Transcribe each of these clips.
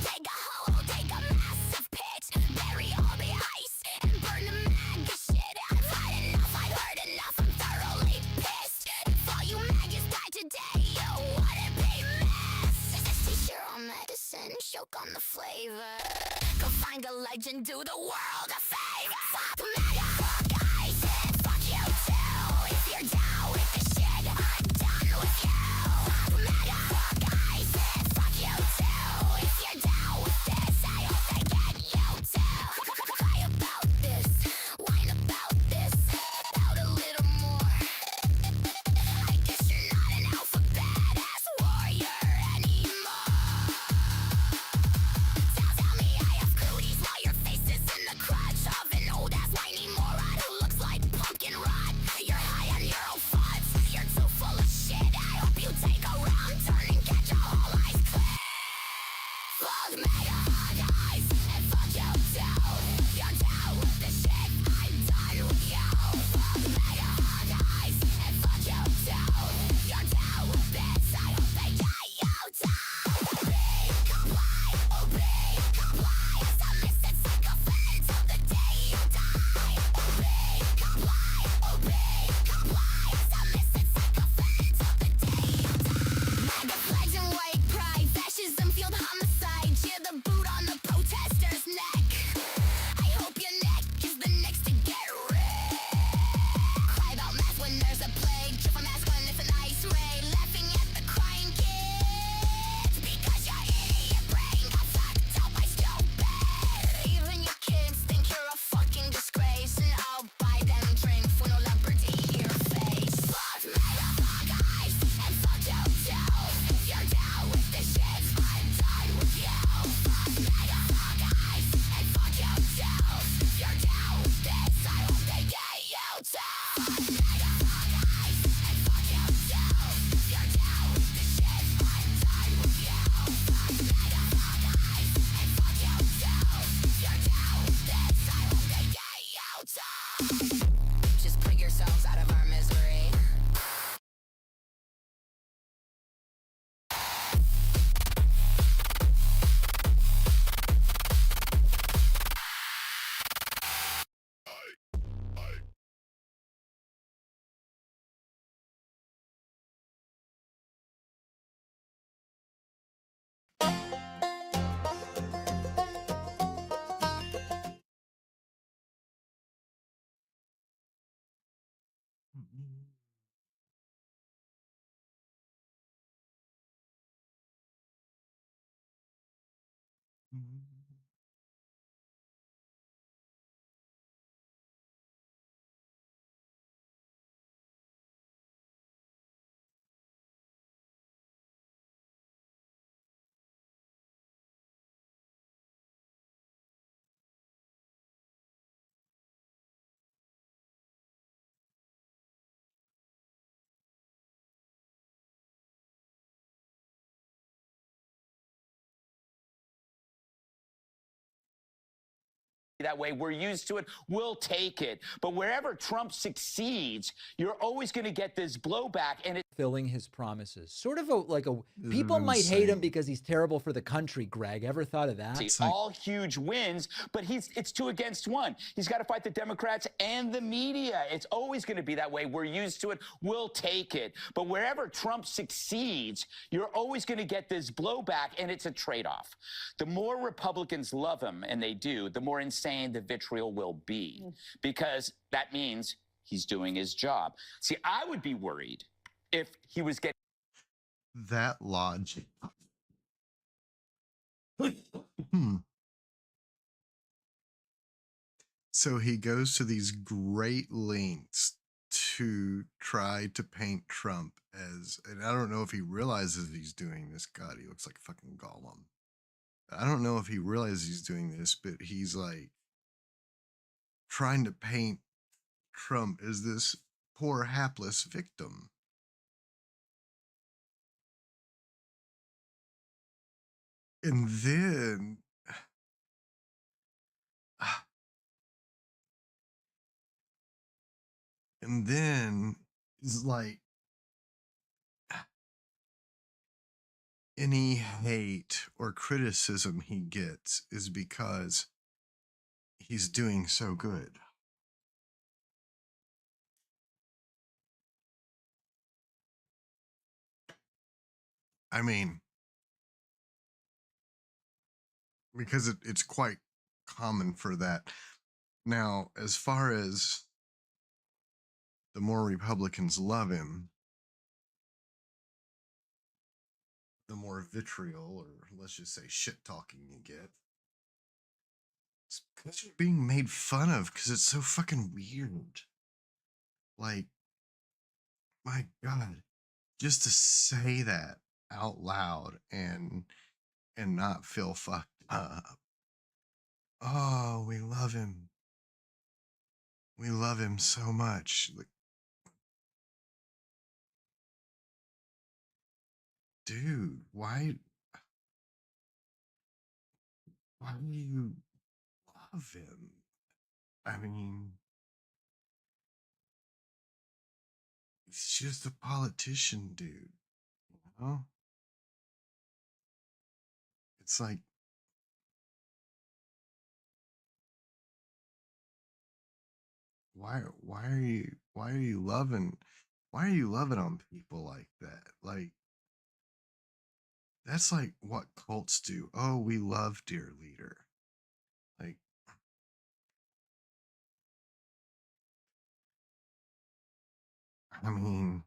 Take a hole, take a massive pit, bury all the ice, and burn the maggot shit. I've had enough, I've heard enough, I'm thoroughly pissed. If all you maggots die today, you wouldn't be missed. Taste your own medicine, choke on the flavor. Go find a legend, do the world a favor. Fuck mega, fuck ice, and fuck you too. If you're down with the shit, I'm done with you. Fuck mega, fuck ice, and fuck you too. If you're down with this, I hope they get you too. Cry about this, whine about this, out a little more. I guess you're not an alpha badass warrior anymore. Tell me I have cooties while your face is in the crotch of an old ass whiny moron who looks like pumpkin rot. You're high on your own thoughts, you're too full of shit. I hope you take a wrong turn and catch a whole ice clip. Fuck mega hot eyes and fuck you too. You're down with the shit, I'm done with you. Fuck mega hot eyes and fuck you too. You're down with this, I hope they get you too. Obey, comply, obey, comply. Submissive sycophant till the day you die. Obey, comply, obey, comply. Submissive sycophant till the day you die. MAGA flags and white pride, fascism fueled homicide. Cheer the boot on the protester's neck. I hope your neck is the next to get ripped. Cry about math when there's a plague. Trip from mask when it's an ice raid. Laughing at the crying kids because your idiot brain got fucked up by stupid. Even your kids think you're a fucking disgrace, and I'll buy them drink for no Lamborghini your face. Fuck mega, fuck ice, and fuck you too. If you're down with the shit, I'm done with you. Fuck mega, fuck ice, and fuck you too. If you're down with this, I hope they get you too. Fuck mega, fuck ice, and fuck you too. If you're down with the shit, I'm done with you. Fuck mega, fuck ice, and fuck you too. If you're down with this, I hope they get you too. Just put yourselves out of our misery. That way, we're used to it. We'll take it. But wherever Trump succeeds, you're always going to get this blowback. And Fulfilling his promises. Sort of people might hate him because he's terrible for the country, Greg. Ever thought of that? it's all huge wins, but it's 2 against 1. He's got to fight the Democrats and the media. It's always going to be that way. We're used to it. We'll take it. But wherever Trump succeeds, you're always going to get this blowback, and it's a trade-off. The more Republicans love him, and they do, the more insane the vitriol will be, because that means he's doing his job. See, I would be worried if he was getting That logic. So he goes to these great lengths to try to paint Trump as, and I don't know if he realizes he's doing this. God, he looks like fucking Gollum. I don't know if he realizes he's doing this, but he's like trying to paint Trump as this poor hapless victim. And then it's like any hate or criticism he gets is because he's doing so good. I mean, because it's quite common for that. Now, as far as the more Republicans love him, the more vitriol, or let's just say shit talking you get. It's because you're being made fun of because it's so fucking weird. Like, my God, just to say that out loud and not feel fucked up. Oh, we love him. We love him so much. Like, dude, why do you love him? I mean, he's just a politician, dude. You know? It's like, why are you loving on people like that? Like, that's like what cults do. Oh, we love dear leader. Like, I mean,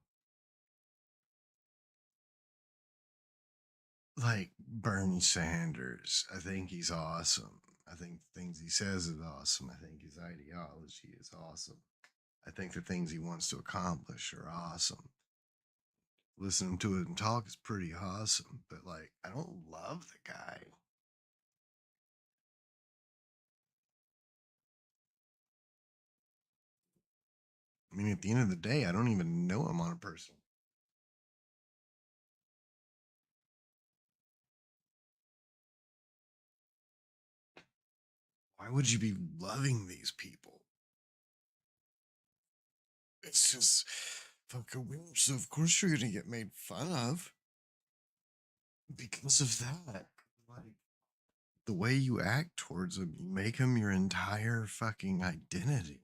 like Bernie Sanders, I think he's awesome. I think the things he says is awesome. I think his ideology is awesome. I think the things he wants to accomplish are awesome. Listening to him talk is pretty awesome, but like, I don't love the guy. I mean, at the end of the day, I don't even know him on a personal. Why would you be loving these people? It's just fucking weird. So of course you're gonna get made fun of because of that. Like, the way you act towards them, you make them your entire fucking identity.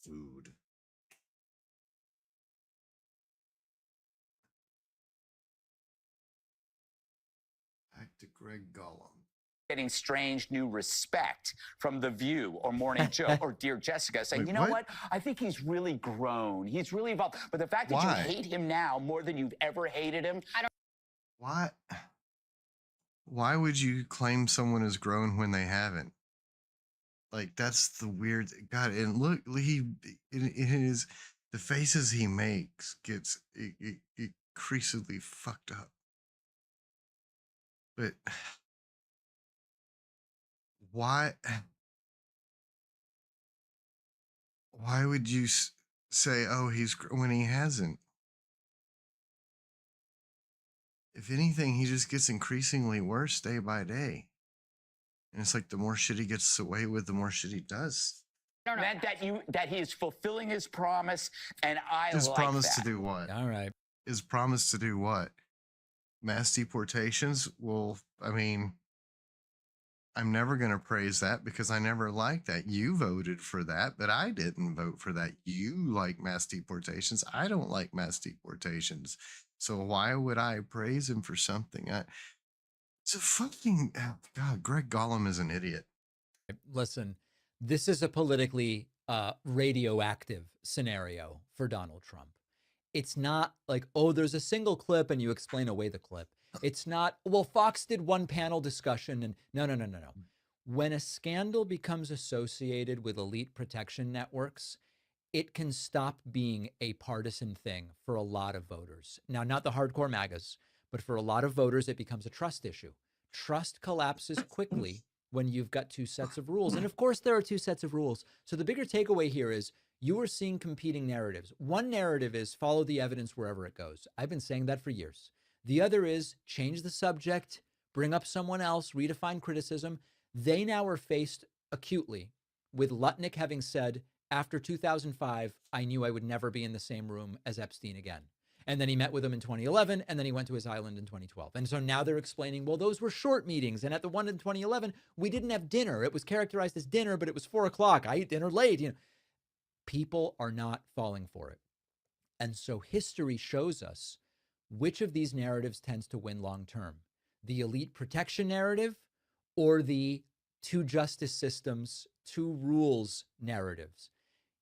food. Back to Greg Gollum. Getting strange new respect from The View or Morning Joe or Dear Jessica, saying, Wait, you know what? what? I think he's really grown. He's really evolved. But the fact that Why? you hate him now more than you've ever hated him, Why would you claim someone has grown when they haven't? Like, that's the weird God. And look, it is the faces he makes gets increasingly fucked up. But why would you say, oh, when he hasn't? If anything, he just gets increasingly worse day by day. And it's like the more shit he gets away with, the more shit he does. meant that he is fulfilling his promise, and I His like promise that. to do what? All right. His promise to do what? Mass deportations? Well, I mean, I'm never going to praise that because I never liked that. You voted for that, but I didn't vote for that. You like mass deportations. I don't like mass deportations. So why would I praise him for something? It's a fucking God. Greg Gollum is an idiot. Listen, this is a politically radioactive scenario for Donald Trump. It's not like, oh, there's a single clip and you explain away the clip. It's not, well, Fox did one panel discussion and no. When a scandal becomes associated with elite protection networks, it can stop being a partisan thing for a lot of voters. Now, not the hardcore MAGAs, but for a lot of voters, it becomes a trust issue. Trust collapses quickly when you've got two sets of rules. And of course, there are two sets of rules. So the bigger takeaway here is you are seeing competing narratives. One narrative is follow the evidence wherever it goes. I've been saying that for years. The other is change the subject, bring up someone else, redefine criticism. They now are faced acutely with Lutnick having said, after 2005, I knew I would never be in the same room as Epstein again. And then he met with him in 2011, and then he went to his island in 2012. And so now they're explaining, well, those were short meetings. And at the one in 2011, we didn't have dinner. It was characterized as dinner, but it was 4 o'clock. I ate dinner late. You know, people are not falling for it. And so history shows us which of these narratives tends to win long term, the elite protection narrative or the two justice systems, two rules narratives.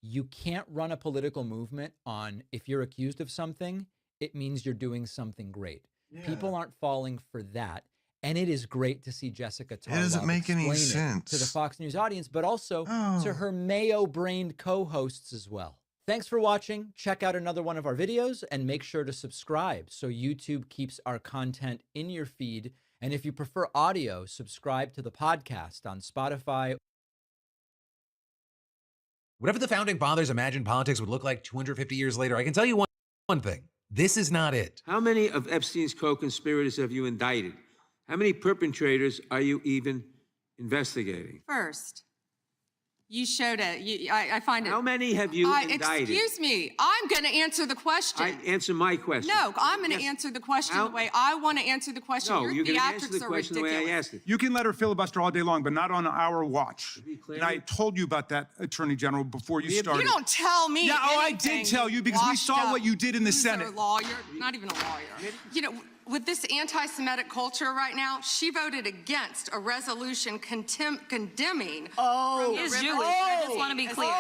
You can't run a political movement on if you're accused of something, it means you're doing something great. Yeah. People aren't falling for that. And it is great to see Jessica Tarlov it doesn't make any sense to the Fox News audience, but also to her Mayo-brained co-hosts as well. Thanks for watching. Check out another one of our videos and make sure to subscribe so YouTube keeps our content in your feed. And if you prefer audio, subscribe to the podcast on Spotify. Whatever the founding fathers imagined politics would look like 250 years later, I can tell you one thing. This is not it. How many of Epstein's co-conspirators have you indicted? How many perpetrators are you even investigating? First, you showed it. I find it. How many have you indicted? Excuse me. I'm going to answer the question. Answer my question. No, I'm going to answer the question the way I want to answer the question. No, Your you're going to answer the theatrics are question the ridiculous. way I asked it. You can let her filibuster all day long, but not on our watch. And I told you about that, Attorney General, before you started. You don't tell me. Yeah, oh, I anything, did tell you because we saw what you did in the Senate. Lawyer, not even a lawyer. You know, with this anti-Semitic culture right now, she voted against a resolution condemning. Oh, is Jewish. I just want to be clear.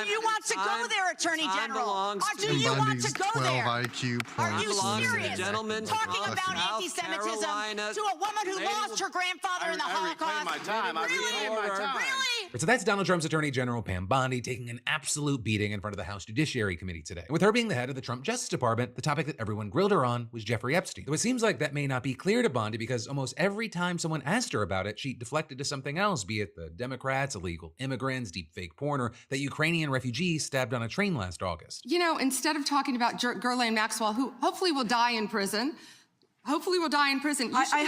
Do you want to go there, Attorney General? Or do you want to go there? IQ Are you serious? Gentlemen, Talking about anti-Semitism to a woman who lost her grandfather in the Holocaust. Really? So that's Donald Trump's Attorney General Pam Bondi taking an absolute beating in front of the House Judiciary Committee today. With her being the head of the Trump Justice Department, the topic that everyone grilled her on was Jeffrey Epstein. Though it seems like that may not be clear to Bondi because almost every time someone asked her about it, she deflected to something else, be it the Democrats, illegal immigrants, deep fake porn, or that Ukrainian refugee stabbed on a train last August. You know, instead of talking about Ghislaine Maxwell, who hopefully will die in prison, you should be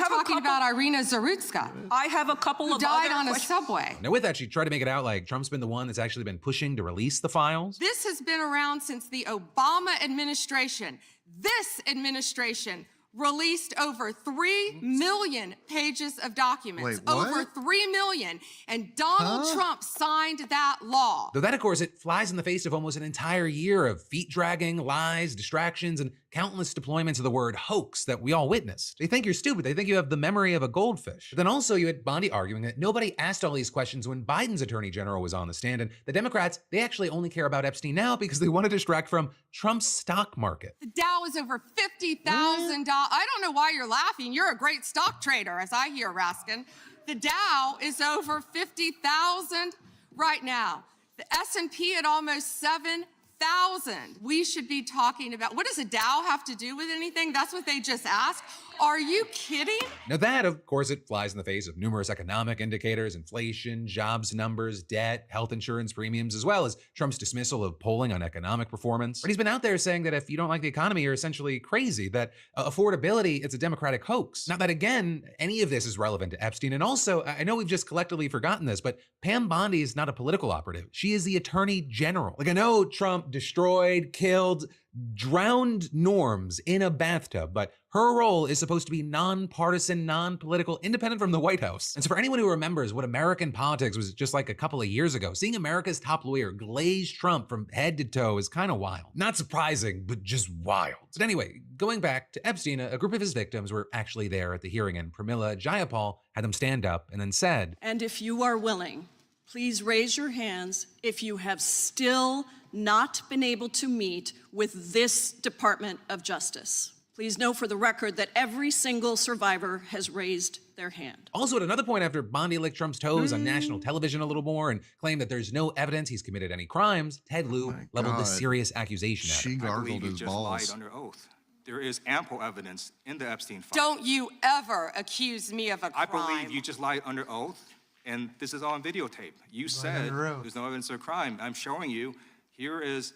talking about Irina Zarutska. I have a couple who of died other on a questions. subway. Now with that, she tried to make it out like Trump's been the one that's actually been pushing to release the files. This has been around since the Obama administration. This administration released over 3 million pages of documents. Wait, what? Over 3 million. And Donald Trump signed that law. Though that, of course, it flies in the face of almost an entire year of feet-dragging, lies, distractions, and countless deployments of the word hoax that we all witnessed. They think you're stupid. They think you have the memory of a goldfish. But then also you had Bondi arguing that nobody asked all these questions when Biden's attorney general was on the stand, and the Democrats, they actually only care about Epstein now because they want to distract from Trump's stock market. The Dow is over $50,000. I don't know why you're laughing. You're a great stock trader, as I hear, Raskin. The Dow is over 50,000 right now. The S&P at almost 7,000. We should be talking about, what does a Dow have to do with anything? That's what they just asked. Are you kidding? Now that, of course, it flies in the face of numerous economic indicators, inflation, jobs numbers, debt, health insurance premiums, as well as Trump's dismissal of polling on economic performance. But he's been out there saying that if you don't like the economy, you're essentially crazy, that affordability, it's a Democratic hoax. Not that, again, any of this is relevant to Epstein. And also, I know we've just collectively forgotten this, but Pam Bondi is not a political operative. She is the Attorney General. Like, I know Trump destroyed, killed, drowned norms in a bathtub, but her role is supposed to be nonpartisan, non-political, independent from the White House. And so for anyone who remembers what American politics was just like a couple of years ago, seeing America's top lawyer glaze Trump from head to toe is kind of wild. Not surprising, but just wild. But anyway, going back to Epstein, a group of his victims were actually there at the hearing, and Pramila Jayapal had them stand up and then said, "And if you are willing, please raise your hands if you have still not been able to meet with this Department of Justice. Please know for the record that every single survivor has raised their hand." Also, at another point, after Bondi licked Trump's toes on national television a little more and claimed that there's no evidence he's committed any crimes, Ted Lieu leveled a serious accusation at him. She I gargled believe you his just balls. lied under oath. There is ample evidence in the Epstein file. Don't you ever accuse me of a crime. I believe you just lied under oath, and this is on videotape. You said there's no evidence of crime. I'm showing you. Here is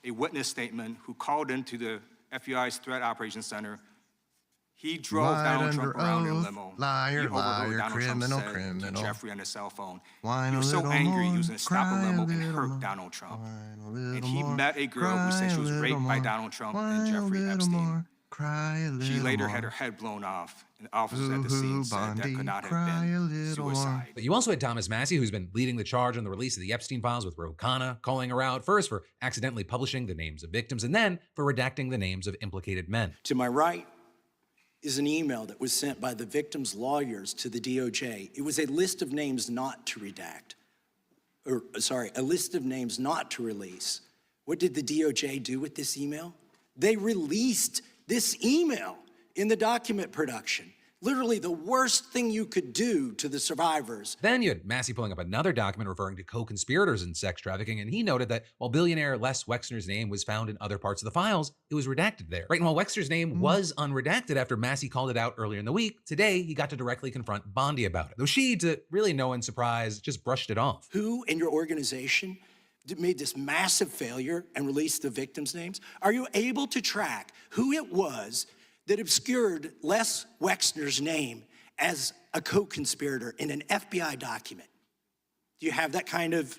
a witness statement who called into the FBI's Threat Operations Center. He drove Donald Trump around in a limo. Liar, He overheard liar, Donald criminal, Trump said to criminal. Jeffrey on his cell phone. Whine He was a so little angry he more, was going to stop cry a limo a and little hurt more, Donald Trump. whine a And little he more, met a girl who said she was cry a raped by little Donald Trump more, and whine a Jeffrey little Epstein. more, cry a little She later more. had her head blown off, and officers at the Ooh, scene said that Bondi, could not cry have a been little more. suicide. But you also had Thomas Massey, who's been leading the charge on the release of the Epstein files with Ro Khanna, calling her out first for accidentally publishing the names of victims and then for redacting the names of implicated men. To my right is an email that was sent by the victims' lawyers to the DOJ. It was a list of names not to redact, a list of names not to release. What did the DOJ do with this email? They released this email in the document production. Literally the worst thing you could do to the survivors. Then you had Massey pulling up another document referring to co-conspirators in sex trafficking, and he noted that while billionaire Les Wexner's name was found in other parts of the files, it was redacted there. Right, and while Wexner's name was unredacted after Massey called it out earlier in the week, today he got to directly confront Bondi about it. Though she, to really no one's surprise, just brushed it off. Who in your organization made this massive failure and released the victims' names? Are you able to track who it was that obscured Les Wexner's name as a co-conspirator in an FBI document? Do you have that kind of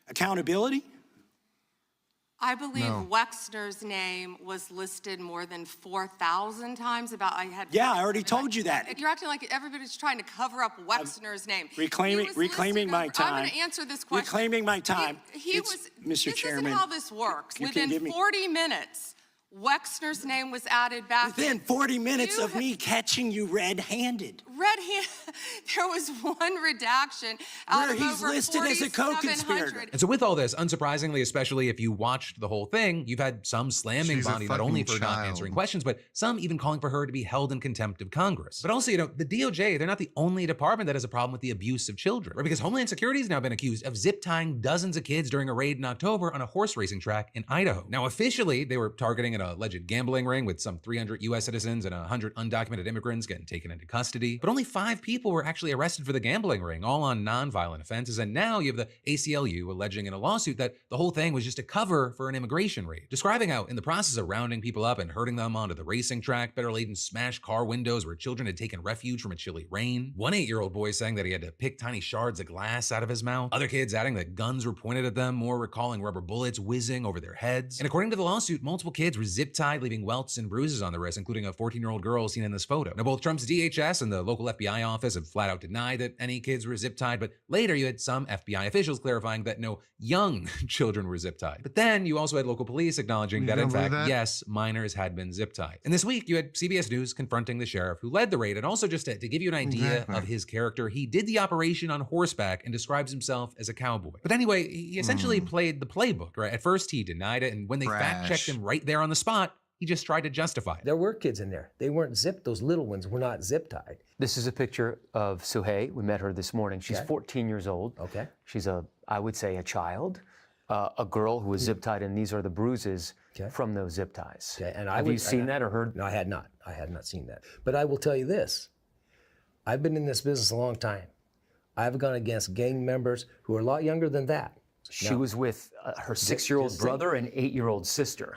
accountability? I believe Wexner's name was listed more than 4,000 times. Yeah, I already told you that. You're acting like everybody's trying to cover up Wexner's name. Reclaiming my time. I'm going to answer this question. Reclaiming my time. Mr. Chairman. This isn't how this works. Within 40 minutes, Wexner's name was added back. Within 40 minutes of me catching you red-handed. There was one redaction out where of he's over listed as a co-conspirator. And so with all this, unsurprisingly, especially if you watched the whole thing, you've had some slamming Bondi not only for not answering questions, but some even calling for her to be held in contempt of Congress. But also, the DOJ, they're not the only department that has a problem with the abuse of children, right? Because Homeland Security has now been accused of zip tying dozens of kids during a raid in October on a horse racing track in Idaho. Now, officially, they were targeting an alleged gambling ring with some 300 U.S. citizens and 100 undocumented immigrants getting taken into custody. But only 5 people were actually arrested for the gambling ring, all on nonviolent offenses. And now you have the ACLU alleging in a lawsuit that the whole thing was just a cover for an immigration raid, describing how in the process of rounding people up and herding them onto the racing track, Better Laden smashed car windows where children had taken refuge from a chilly rain. One 8-year-old boy saying that he had to pick tiny shards of glass out of his mouth. Other kids adding that guns were pointed at them, more recalling rubber bullets whizzing over their heads. And according to the lawsuit, multiple kids resisted zip tied, leaving welts and bruises on the wrist, including a 14-year-old girl seen in this photo. Now, both Trump's DHS and the local FBI office have flat out denied that any kids were zip tied, but later you had some FBI officials clarifying that no young children were zip tied. But then you also had local police acknowledging that, in fact, yes, minors had been zip tied. And this week, you had CBS News confronting the sheriff who led the raid, and also just to give you an idea of his character, he did the operation on horseback and describes himself as a cowboy. But anyway, he essentially played the playbook, right? At first, he denied it, and when they fact-checked him right there on the spot, he just tried to justify it. There were kids in there. They weren't zipped. Those little ones were not zip tied. This is a picture of Suhey. We met her this morning. She's 14 years old. Okay. She's I would say, a child, a girl who was zip tied, and these are the bruises from those zip ties. Okay. And have you seen that or heard? No, I had not. I had not seen that. But I will tell you this. I've been in this business a long time. I've gone against gang members who are a lot younger than that. She was with her 6-year-old brother and 8-year-old sister.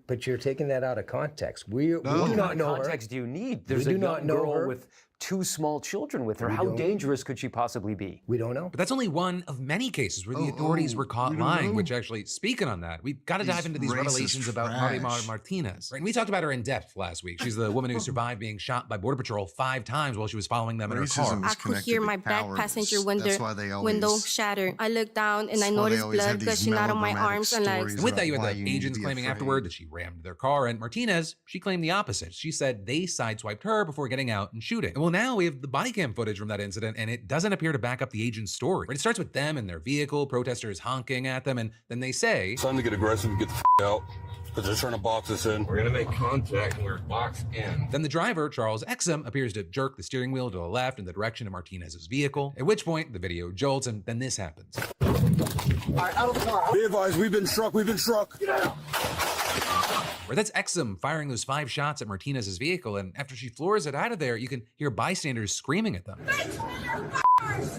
But you're taking that out of context. We do not know her. What context do you need? There's a young girl with 2 small children with her. How dangerous could she possibly be? We don't know. But that's only one of many cases where the authorities were caught lying, which actually, speaking on that, we've got to dive into these revelations about Marimar Martinez. Right? And we talked about her in depth last week. She's the woman who survived being shot by Border Patrol 5 times while she was following them in her car. I could hear my back passenger window shatter. I looked down and I noticed blood gushing out of my arms and legs. And with that, you had the agents claiming afterward that she rammed their car, and Martinez, she claimed the opposite. She said they sideswiped her before getting out and shooting. And well, now we have the body cam footage from that incident, and it doesn't appear to back up the agent's story. Right? It starts with them and their vehicle, protesters honking at them, and then they say, "It's time to get aggressive and get the f*** out, because they're trying to box us in. We're gonna make contact and we're boxed in." Then the driver, Charles Exum, appears to jerk the steering wheel to the left in the direction of Martinez's vehicle, at which point the video jolts, and then this happens. All right, out of the car. Be advised, we've been struck. Get out. Where that's Exum firing those 5 shots at Martinez's vehicle, and after she floors it out of there, you can hear bystanders screaming at them.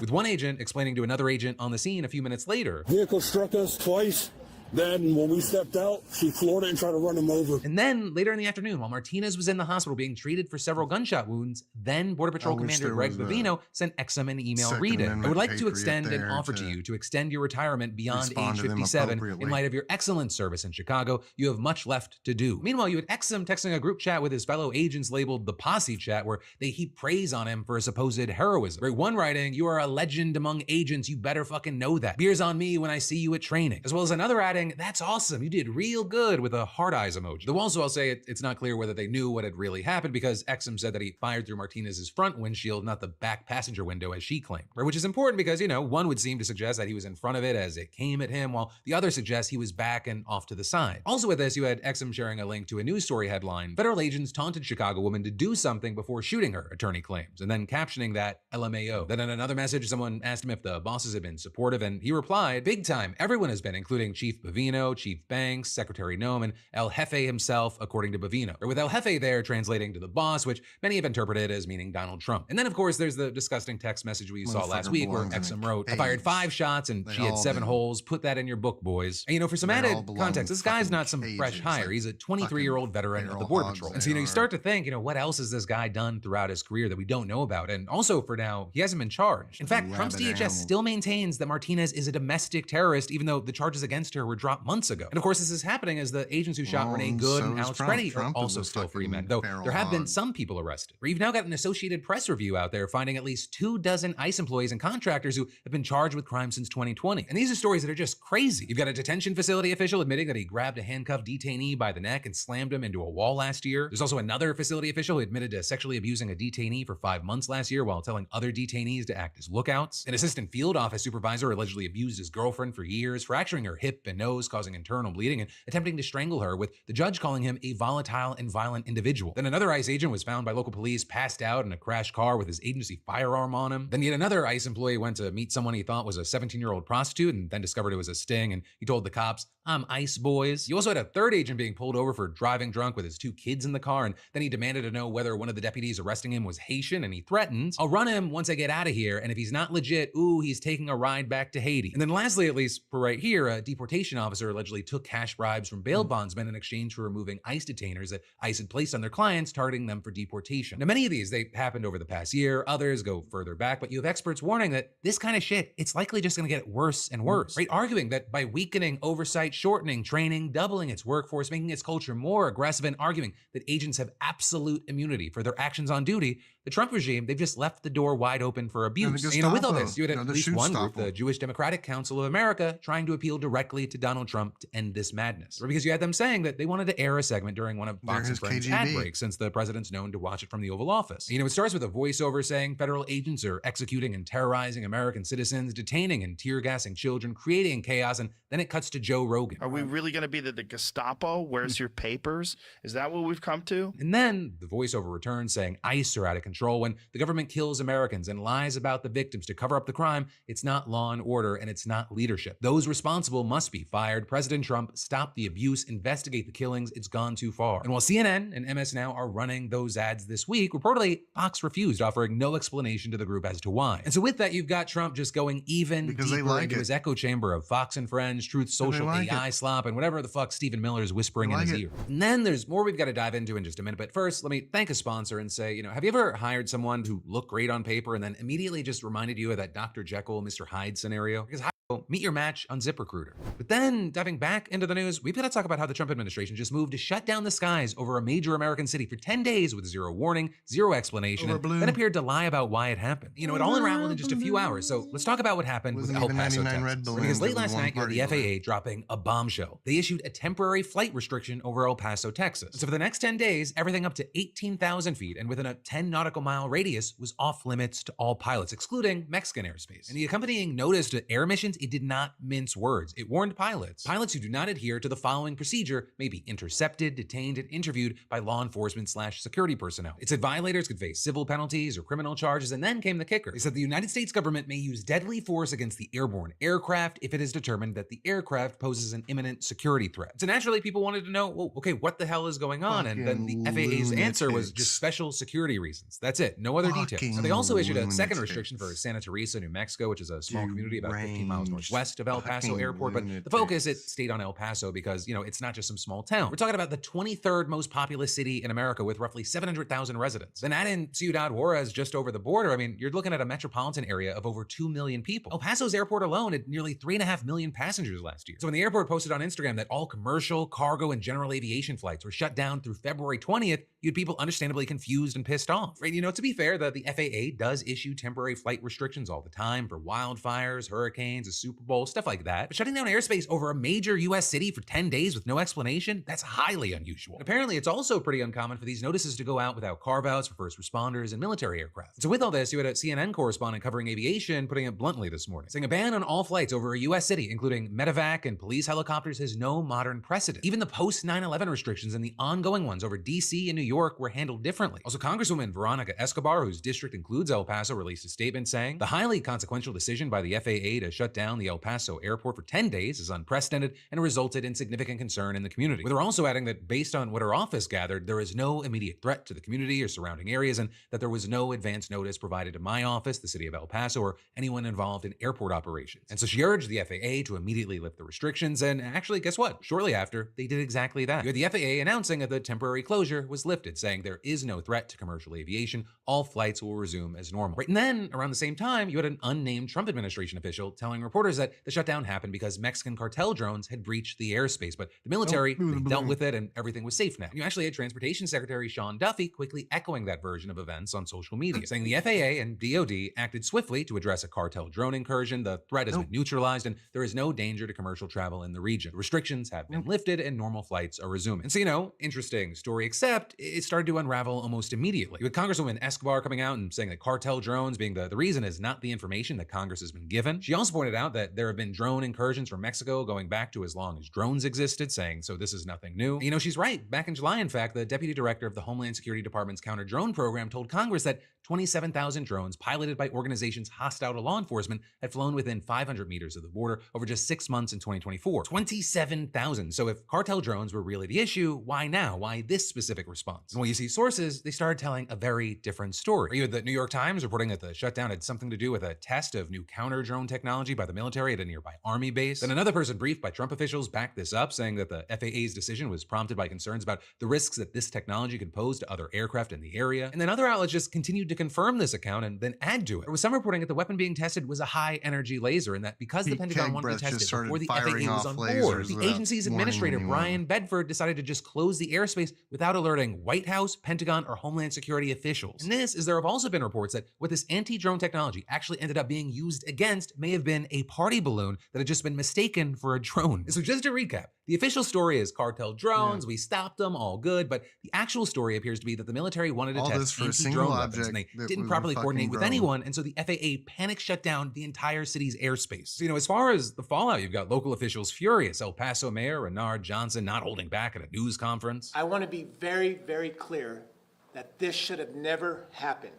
With one agent explaining to another agent on the scene a few minutes later, "Vehicle struck us twice. Then when we stepped out, she floored it and tried to run him over." And then later in the afternoon, while Martinez was in the hospital being treated for several gunshot wounds, then Border Patrol Commander Greg Bavino sent Exum an email reading, "I would like to extend an offer to you to extend your retirement beyond age 57 in light of your excellent service in Chicago. You have much left to do." Meanwhile, you had Exum texting a group chat with his fellow agents labeled the Posse Chat, where they heap praise on him for his supposed heroism. Right, one writing, "You are a legend among agents. You better fucking know that. Beers on me when I see you at training." As well as another adding, "That's awesome. You did real good," with a heart eyes emoji. Though also I'll say it's not clear whether they knew what had really happened, because Exum said that he fired through Martinez's front windshield, not the back passenger window as she claimed. Right, which is important because, one would seem to suggest that he was in front of it as it came at him, while the other suggests he was back and off to the side. Also with this, you had Exum sharing a link to a news story headline, "Federal agents taunted Chicago woman to do something before shooting her," attorney claims, and then captioning that LMAO. Then in another message, someone asked him if the bosses had been supportive, and he replied, "Big time. Everyone has been, including Chief Bavino, Chief Banks, Secretary Noem, and El Jefe himself," according to Bavino. Or with El Jefe there translating to the boss, which many have interpreted as meaning Donald Trump. And then, of course, there's the disgusting text message we saw last week where Exum wrote, "I fired 5 shots and she had 7 holes. Put that in your book, boys." And, for some added context, this guy's not some fresh hire. He's a 23-year-old veteran of the Border Patrol. And so, you start to think, what else has this guy done throughout his career that we don't know about? And also, for now, he hasn't been charged. In fact, Trump's DHS still maintains that Martinez is a domestic terrorist, even though the charges against her were dropped months ago. And of course, this is happening as the agents who shot Renee Good and Alex Preddy are also still free men, though there have been some people arrested. Or you've now got an Associated Press review out there finding at least 24 ICE employees and contractors who have been charged with crimes since 2020. And these are stories that are just crazy. You've got a detention facility official admitting that he grabbed a handcuffed detainee by the neck and slammed him into a wall last year. There's also another facility official who admitted to sexually abusing a detainee for 5 months last year while telling other detainees to act as lookouts. An assistant field office supervisor allegedly abused his girlfriend for years, fracturing her hip and nose, causing internal bleeding, and attempting to strangle her, with the judge calling him a volatile and violent individual. Then another ICE agent was found by local police passed out in a crashed car with his agency firearm on him. Then yet another ICE employee went to meet someone he thought was a 17-year-old prostitute and then discovered it was a sting, and he told the cops, "I'm ICE, boys." You also had a third agent being pulled over for driving drunk with his 2 kids in the car, and then he demanded to know whether one of the deputies arresting him was Haitian, and he threatened, "I'll run him once I get out of here, and if he's not legit, he's taking a ride back to Haiti." And then lastly, at least for right here, a deportation immigration officer allegedly took cash bribes from bail bondsmen in exchange for removing ICE detainers that ICE had placed on their clients, targeting them for deportation. Now, many of these, they happened over the past year. Others go further back, but you have experts warning that this kind of shit, it's likely just going to get worse and worse, right? Arguing that by weakening oversight, shortening training, doubling its workforce, making its culture more aggressive, and arguing that agents have absolute immunity for their actions on duty, the Trump regime, they've just left the door wide open for abuse. And, with all this, you had at least one group, the Jewish Democratic Council of America, trying to appeal directly to Donald Trump to end this madness. Or because you had them saying that they wanted to air a segment during one of Fox and Friends' ad breaks, since the president's known to watch it from the Oval Office. It starts with a voiceover saying federal agents are executing and terrorizing American citizens, detaining and tear gassing children, creating chaos, and then it cuts to Joe Rogan. Are we really going to be the Gestapo? Where's your papers? Is that what we've come to? And then the voiceover returns saying ICE are out of control. When the government kills Americans and lies about the victims to cover up the crime, it's not law and order and it's not leadership. Those responsible must be fired. President Trump, stop the abuse, investigate the killings. It's gone too far. And while CNN and MS Now are running those ads this week, reportedly Fox refused, offering no explanation to the group as to why. And so with that, you've got Trump just going even deeper into his echo chamber of Fox and Friends, Truth Social, AI slop, and whatever the fuck Stephen Miller's whispering in his ear. And then there's more we've got to dive into in just a minute. But first, let me thank a sponsor and say, have you ever hired someone who looked great on paper and then immediately just reminded you of that Dr. Jekyll, Mr. Hyde scenario? Because meet your match on ZipRecruiter. But then, diving back into the news, we've got to talk about how the Trump administration just moved to shut down the skies over a major American city for 10 days with zero warning, zero explanation, and then appeared to lie about why it happened. It all unraveled in just a few hours. So let's talk about what happened with El Paso, Texas. Because late last night, you had the FAA dropping a bombshell. They issued a temporary flight restriction over El Paso, Texas. So for the next 10 days, everything up to 18,000 feet and within a 10 nautical mile radius was off limits to all pilots, excluding Mexican airspace. And the accompanying notice to air missions, it did not mince words. It warned pilots who do not adhere to the following procedure may be intercepted, detained, and interviewed by law enforcement/security personnel. It said violators could face civil penalties or criminal charges, and then came the kicker. They said the United States government may use deadly force against the airborne aircraft if it is determined that the aircraft poses an imminent security threat. So naturally, people wanted to know, well, okay, what the hell is going on? And then the FAA's answer was just special security reasons. That's it. No other details. So they also issued a second restriction for Santa Teresa, New Mexico, which is a small community about 15 miles northwest of El Paso Airport, but the focus, it stayed on El Paso because, it's not just some small town. We're talking about the 23rd most populous city in America with roughly 700,000 residents. Then add in Ciudad Juarez just over the border. You're looking at a metropolitan area of over 2 million people. El Paso's airport alone had nearly 3.5 million passengers last year. So when the airport posted on Instagram that all commercial, cargo, and general aviation flights were shut down through February 20th, you had people understandably confused and pissed off. Right? To be fair, the FAA does issue temporary flight restrictions all the time for wildfires, hurricanes, a Super Bowl, stuff like that. But shutting down airspace over a major U.S. city for 10 days with no explanation, that's highly unusual. And apparently, it's also pretty uncommon for these notices to go out without carve-outs for first responders and military aircraft. So with all this, you had a CNN correspondent covering aviation putting it bluntly this morning, saying a ban on all flights over a U.S. city, including medevac and police helicopters, has no modern precedent. Even the post-9/11 restrictions and the ongoing ones over D.C. and New York were handled differently. Also, Congresswoman Veronica Escobar, whose district includes El Paso, released a statement saying, the highly consequential decision by the FAA to shut down the El Paso airport for 10 days is unprecedented and resulted in significant concern in the community. With her also adding that based on what her office gathered, there is no immediate threat to the community or surrounding areas, and that there was no advance notice provided to my office, the city of El Paso, or anyone involved in airport operations. And so she urged the FAA to immediately lift the restrictions, and actually, guess what? Shortly after, they did exactly that. You had the FAA announcing that the temporary closure was lifted, saying there is no threat to commercial aviation. All flights will resume as normal. Right, and then, around the same time, you had an unnamed Trump administration official telling reporters that the shutdown happened because Mexican cartel drones had breached the airspace, but the military they dealt with it and everything was safe now. You actually had Transportation Secretary Sean Duffy quickly echoing that version of events on social media, saying the FAA and DOD acted swiftly to address a cartel drone incursion. The threat has been neutralized and there is no danger to commercial travel in the region. The restrictions have been lifted and normal flights are resuming. And so, interesting story, except it started to unravel almost immediately. With Congresswoman Escobar coming out and saying that cartel drones being the reason is not the information that Congress has been given. She also pointed out that there have been drone incursions from Mexico going back to as long as drones existed, saying, so this is nothing new. And she's right. Back in July, in fact, the deputy director of the Homeland Security Department's counter-drone program told Congress that 27,000 drones piloted by organizations hostile to law enforcement had flown within 500 meters of the border over just 6 months in 2024. 27,000. So if cartel drones were really the issue, why now? Why this specific response? months. And when you see sources, they started telling a very different story. You had the New York Times reporting that the shutdown had something to do with a test of new counter-drone technology by the military at a nearby army base. Then another person briefed by Trump officials backed this up, saying that the FAA's decision was prompted by concerns about the risks that this technology could pose to other aircraft in the area. And then other outlets just continued to confirm this account and then add to it. There was some reporting that the weapon being tested was a high-energy laser, and that because the Pentagon wanted to test it before the FAA was on board, the agency's administrator, Brian Bedford, decided to just close the airspace without alerting White House, Pentagon, or Homeland Security officials. And this is there have also been reports that what this anti-drone technology actually ended up being used against may have been a party balloon that had just been mistaken for a drone. So just to recap, the official story is cartel drones, we stopped them, all good, but the actual story appears to be that the military wanted to test anti-drone weapons, and they didn't properly coordinate with anyone, and so the FAA panic shut down the entire city's airspace. So, as far as the fallout, you've got local officials furious. El Paso Mayor Renard Johnson not holding back at a news conference. I want to be very, very clear that this should have never happened.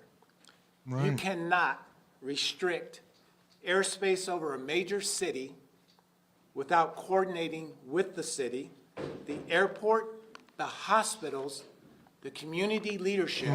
Right. You cannot restrict airspace over a major city without coordinating with the city, the airport, the hospitals, the community leadership.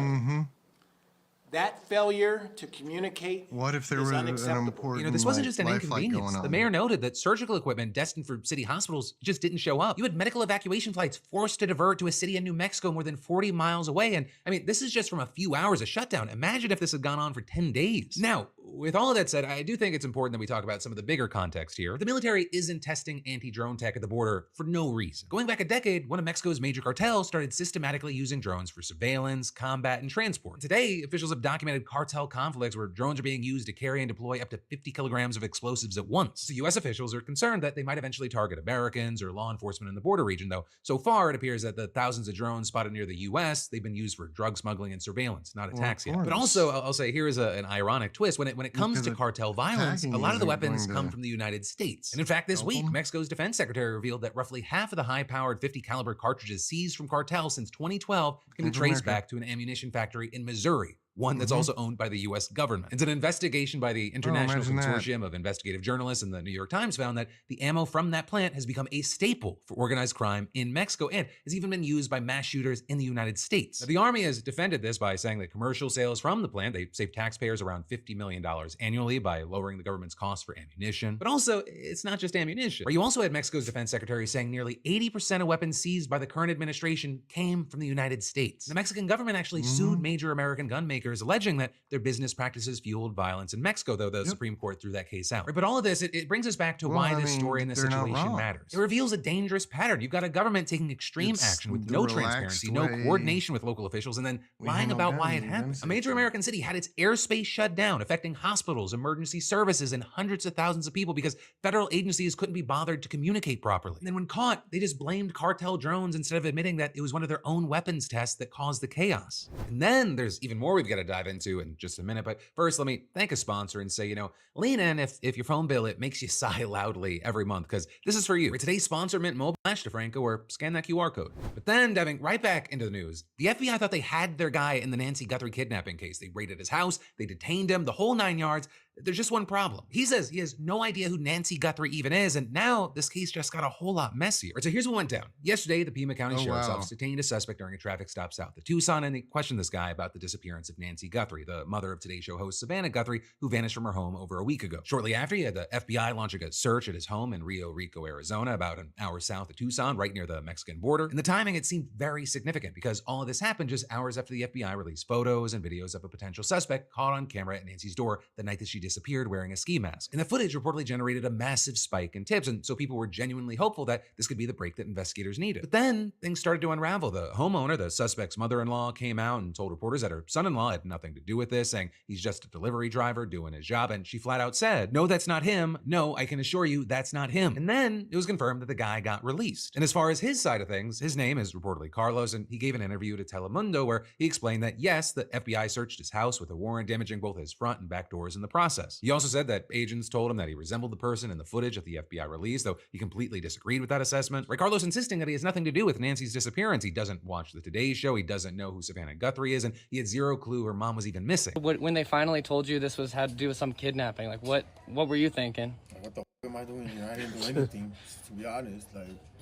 That failure to communicate what if there was an important this wasn't just an inconvenience. The mayor noted that surgical equipment destined for city hospitals just didn't show up. You had medical evacuation flights forced to divert to a city in New Mexico more than 40 miles away. And I mean, this is just from a few hours of shutdown. Imagine if this had gone on for 10 days. Now, with all of that said, I do think it's important that we talk about some of the bigger context here. The military isn't testing anti-drone tech at the border for no reason. Going back a decade, one of Mexico's major cartels started systematically using drones for surveillance, combat, and transport. Today, officials have documented cartel conflicts where drones are being used to carry and deploy up to 50 kilograms of explosives at once. So U.S. officials are concerned that they might eventually target Americans or law enforcement in the border region, though so far it appears that the thousands of drones spotted near the U.S., they've been used for drug smuggling and surveillance, not attacks yet. But also, I'll say, here is an ironic twist. When it comes to cartel violence, a lot of the weapons come from the United States. And in fact, this week, Mexico's defense secretary revealed that roughly half of the high-powered 50 caliber cartridges seized from cartels since 2012 can be traced back to an ammunition factory in Missouri, one that's also owned by the U.S. government. It's an investigation by the International Consortium of Investigative Journalists and the New York Times found that the ammo from that plant has become a staple for organized crime in Mexico and has even been used by mass shooters in the United States. Now, the Army has defended this by saying that commercial sales from the plant, they save taxpayers around $50 million annually by lowering the government's costs for ammunition. But also, it's not just ammunition. You also had Mexico's defense secretary saying nearly 80% of weapons seized by the current administration came from the United States. The Mexican government actually sued major American gun makers, alleging that their business practices fueled violence in Mexico, though the Supreme Court threw that case out. But all of this, it brings us back to why this story and this situation matters. It reveals a dangerous pattern. You've got a government taking extreme action with no transparency, no coordination with local officials, and then lying about why it happened. A major American city had its airspace shut down, affecting hospitals, emergency services, and hundreds of thousands of people because federal agencies couldn't be bothered to communicate properly. And then when caught, they just blamed cartel drones instead of admitting that it was one of their own weapons tests that caused the chaos. And then there's even more we've got to dive into in just a minute, but first let me thank a sponsor and say, lean in if your phone bill, it makes you sigh loudly every month, because this is for you. Today's sponsor, Mint Mobile, Flash DeFranco, or scan that QR code. But then diving right back into the news, the FBI thought they had their guy in the Nancy Guthrie kidnapping case. They raided his house, they detained him, the whole 9 yards. There's just one problem. He says he has no idea who Nancy Guthrie even is, and now this case just got a whole lot messier. So here's what went down. Yesterday, the Pima County Sheriff's Office detained a suspect during a traffic stop south of Tucson, and they questioned this guy about the disappearance of Nancy Guthrie, the mother of Today Show host Savannah Guthrie, who vanished from her home over a week ago. Shortly after, he had the FBI launching a search at his home in Rio Rico, Arizona, about an hour south of Tucson, right near the Mexican border. And the timing, it seemed very significant because all of this happened just hours after the FBI released photos and videos of a potential suspect caught on camera at Nancy's door the night that she disappeared wearing a ski mask. And the footage reportedly generated a massive spike in tips, and so people were genuinely hopeful that this could be the break that investigators needed. But then things started to unravel. The homeowner, the suspect's mother-in-law, came out and told reporters that her son-in-law had nothing to do with this, saying he's just a delivery driver doing his job, and she flat out said, "No, that's not him. No, I can assure you that's not him." And then it was confirmed that the guy got released. And as far as his side of things, his name is reportedly Carlos, and he gave an interview to Telemundo where he explained that yes, the FBI searched his house with a warrant damaging both his front and back doors in the process. He also said that agents told him that he resembled the person in the footage that the FBI released, though he completely disagreed with that assessment. Carlos insisting that he has nothing to do with Nancy's disappearance. He doesn't watch the Today Show, he doesn't know who Savannah Guthrie is, and he had zero clue her mom was even missing. When they finally told you this had to do with some kidnapping, what were you thinking? What the f am I doing here? I didn't do anything, to be honest.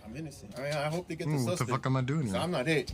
I'm innocent. I mean, I hope they get the suspect. What the fuck am I doing here? I'm not it.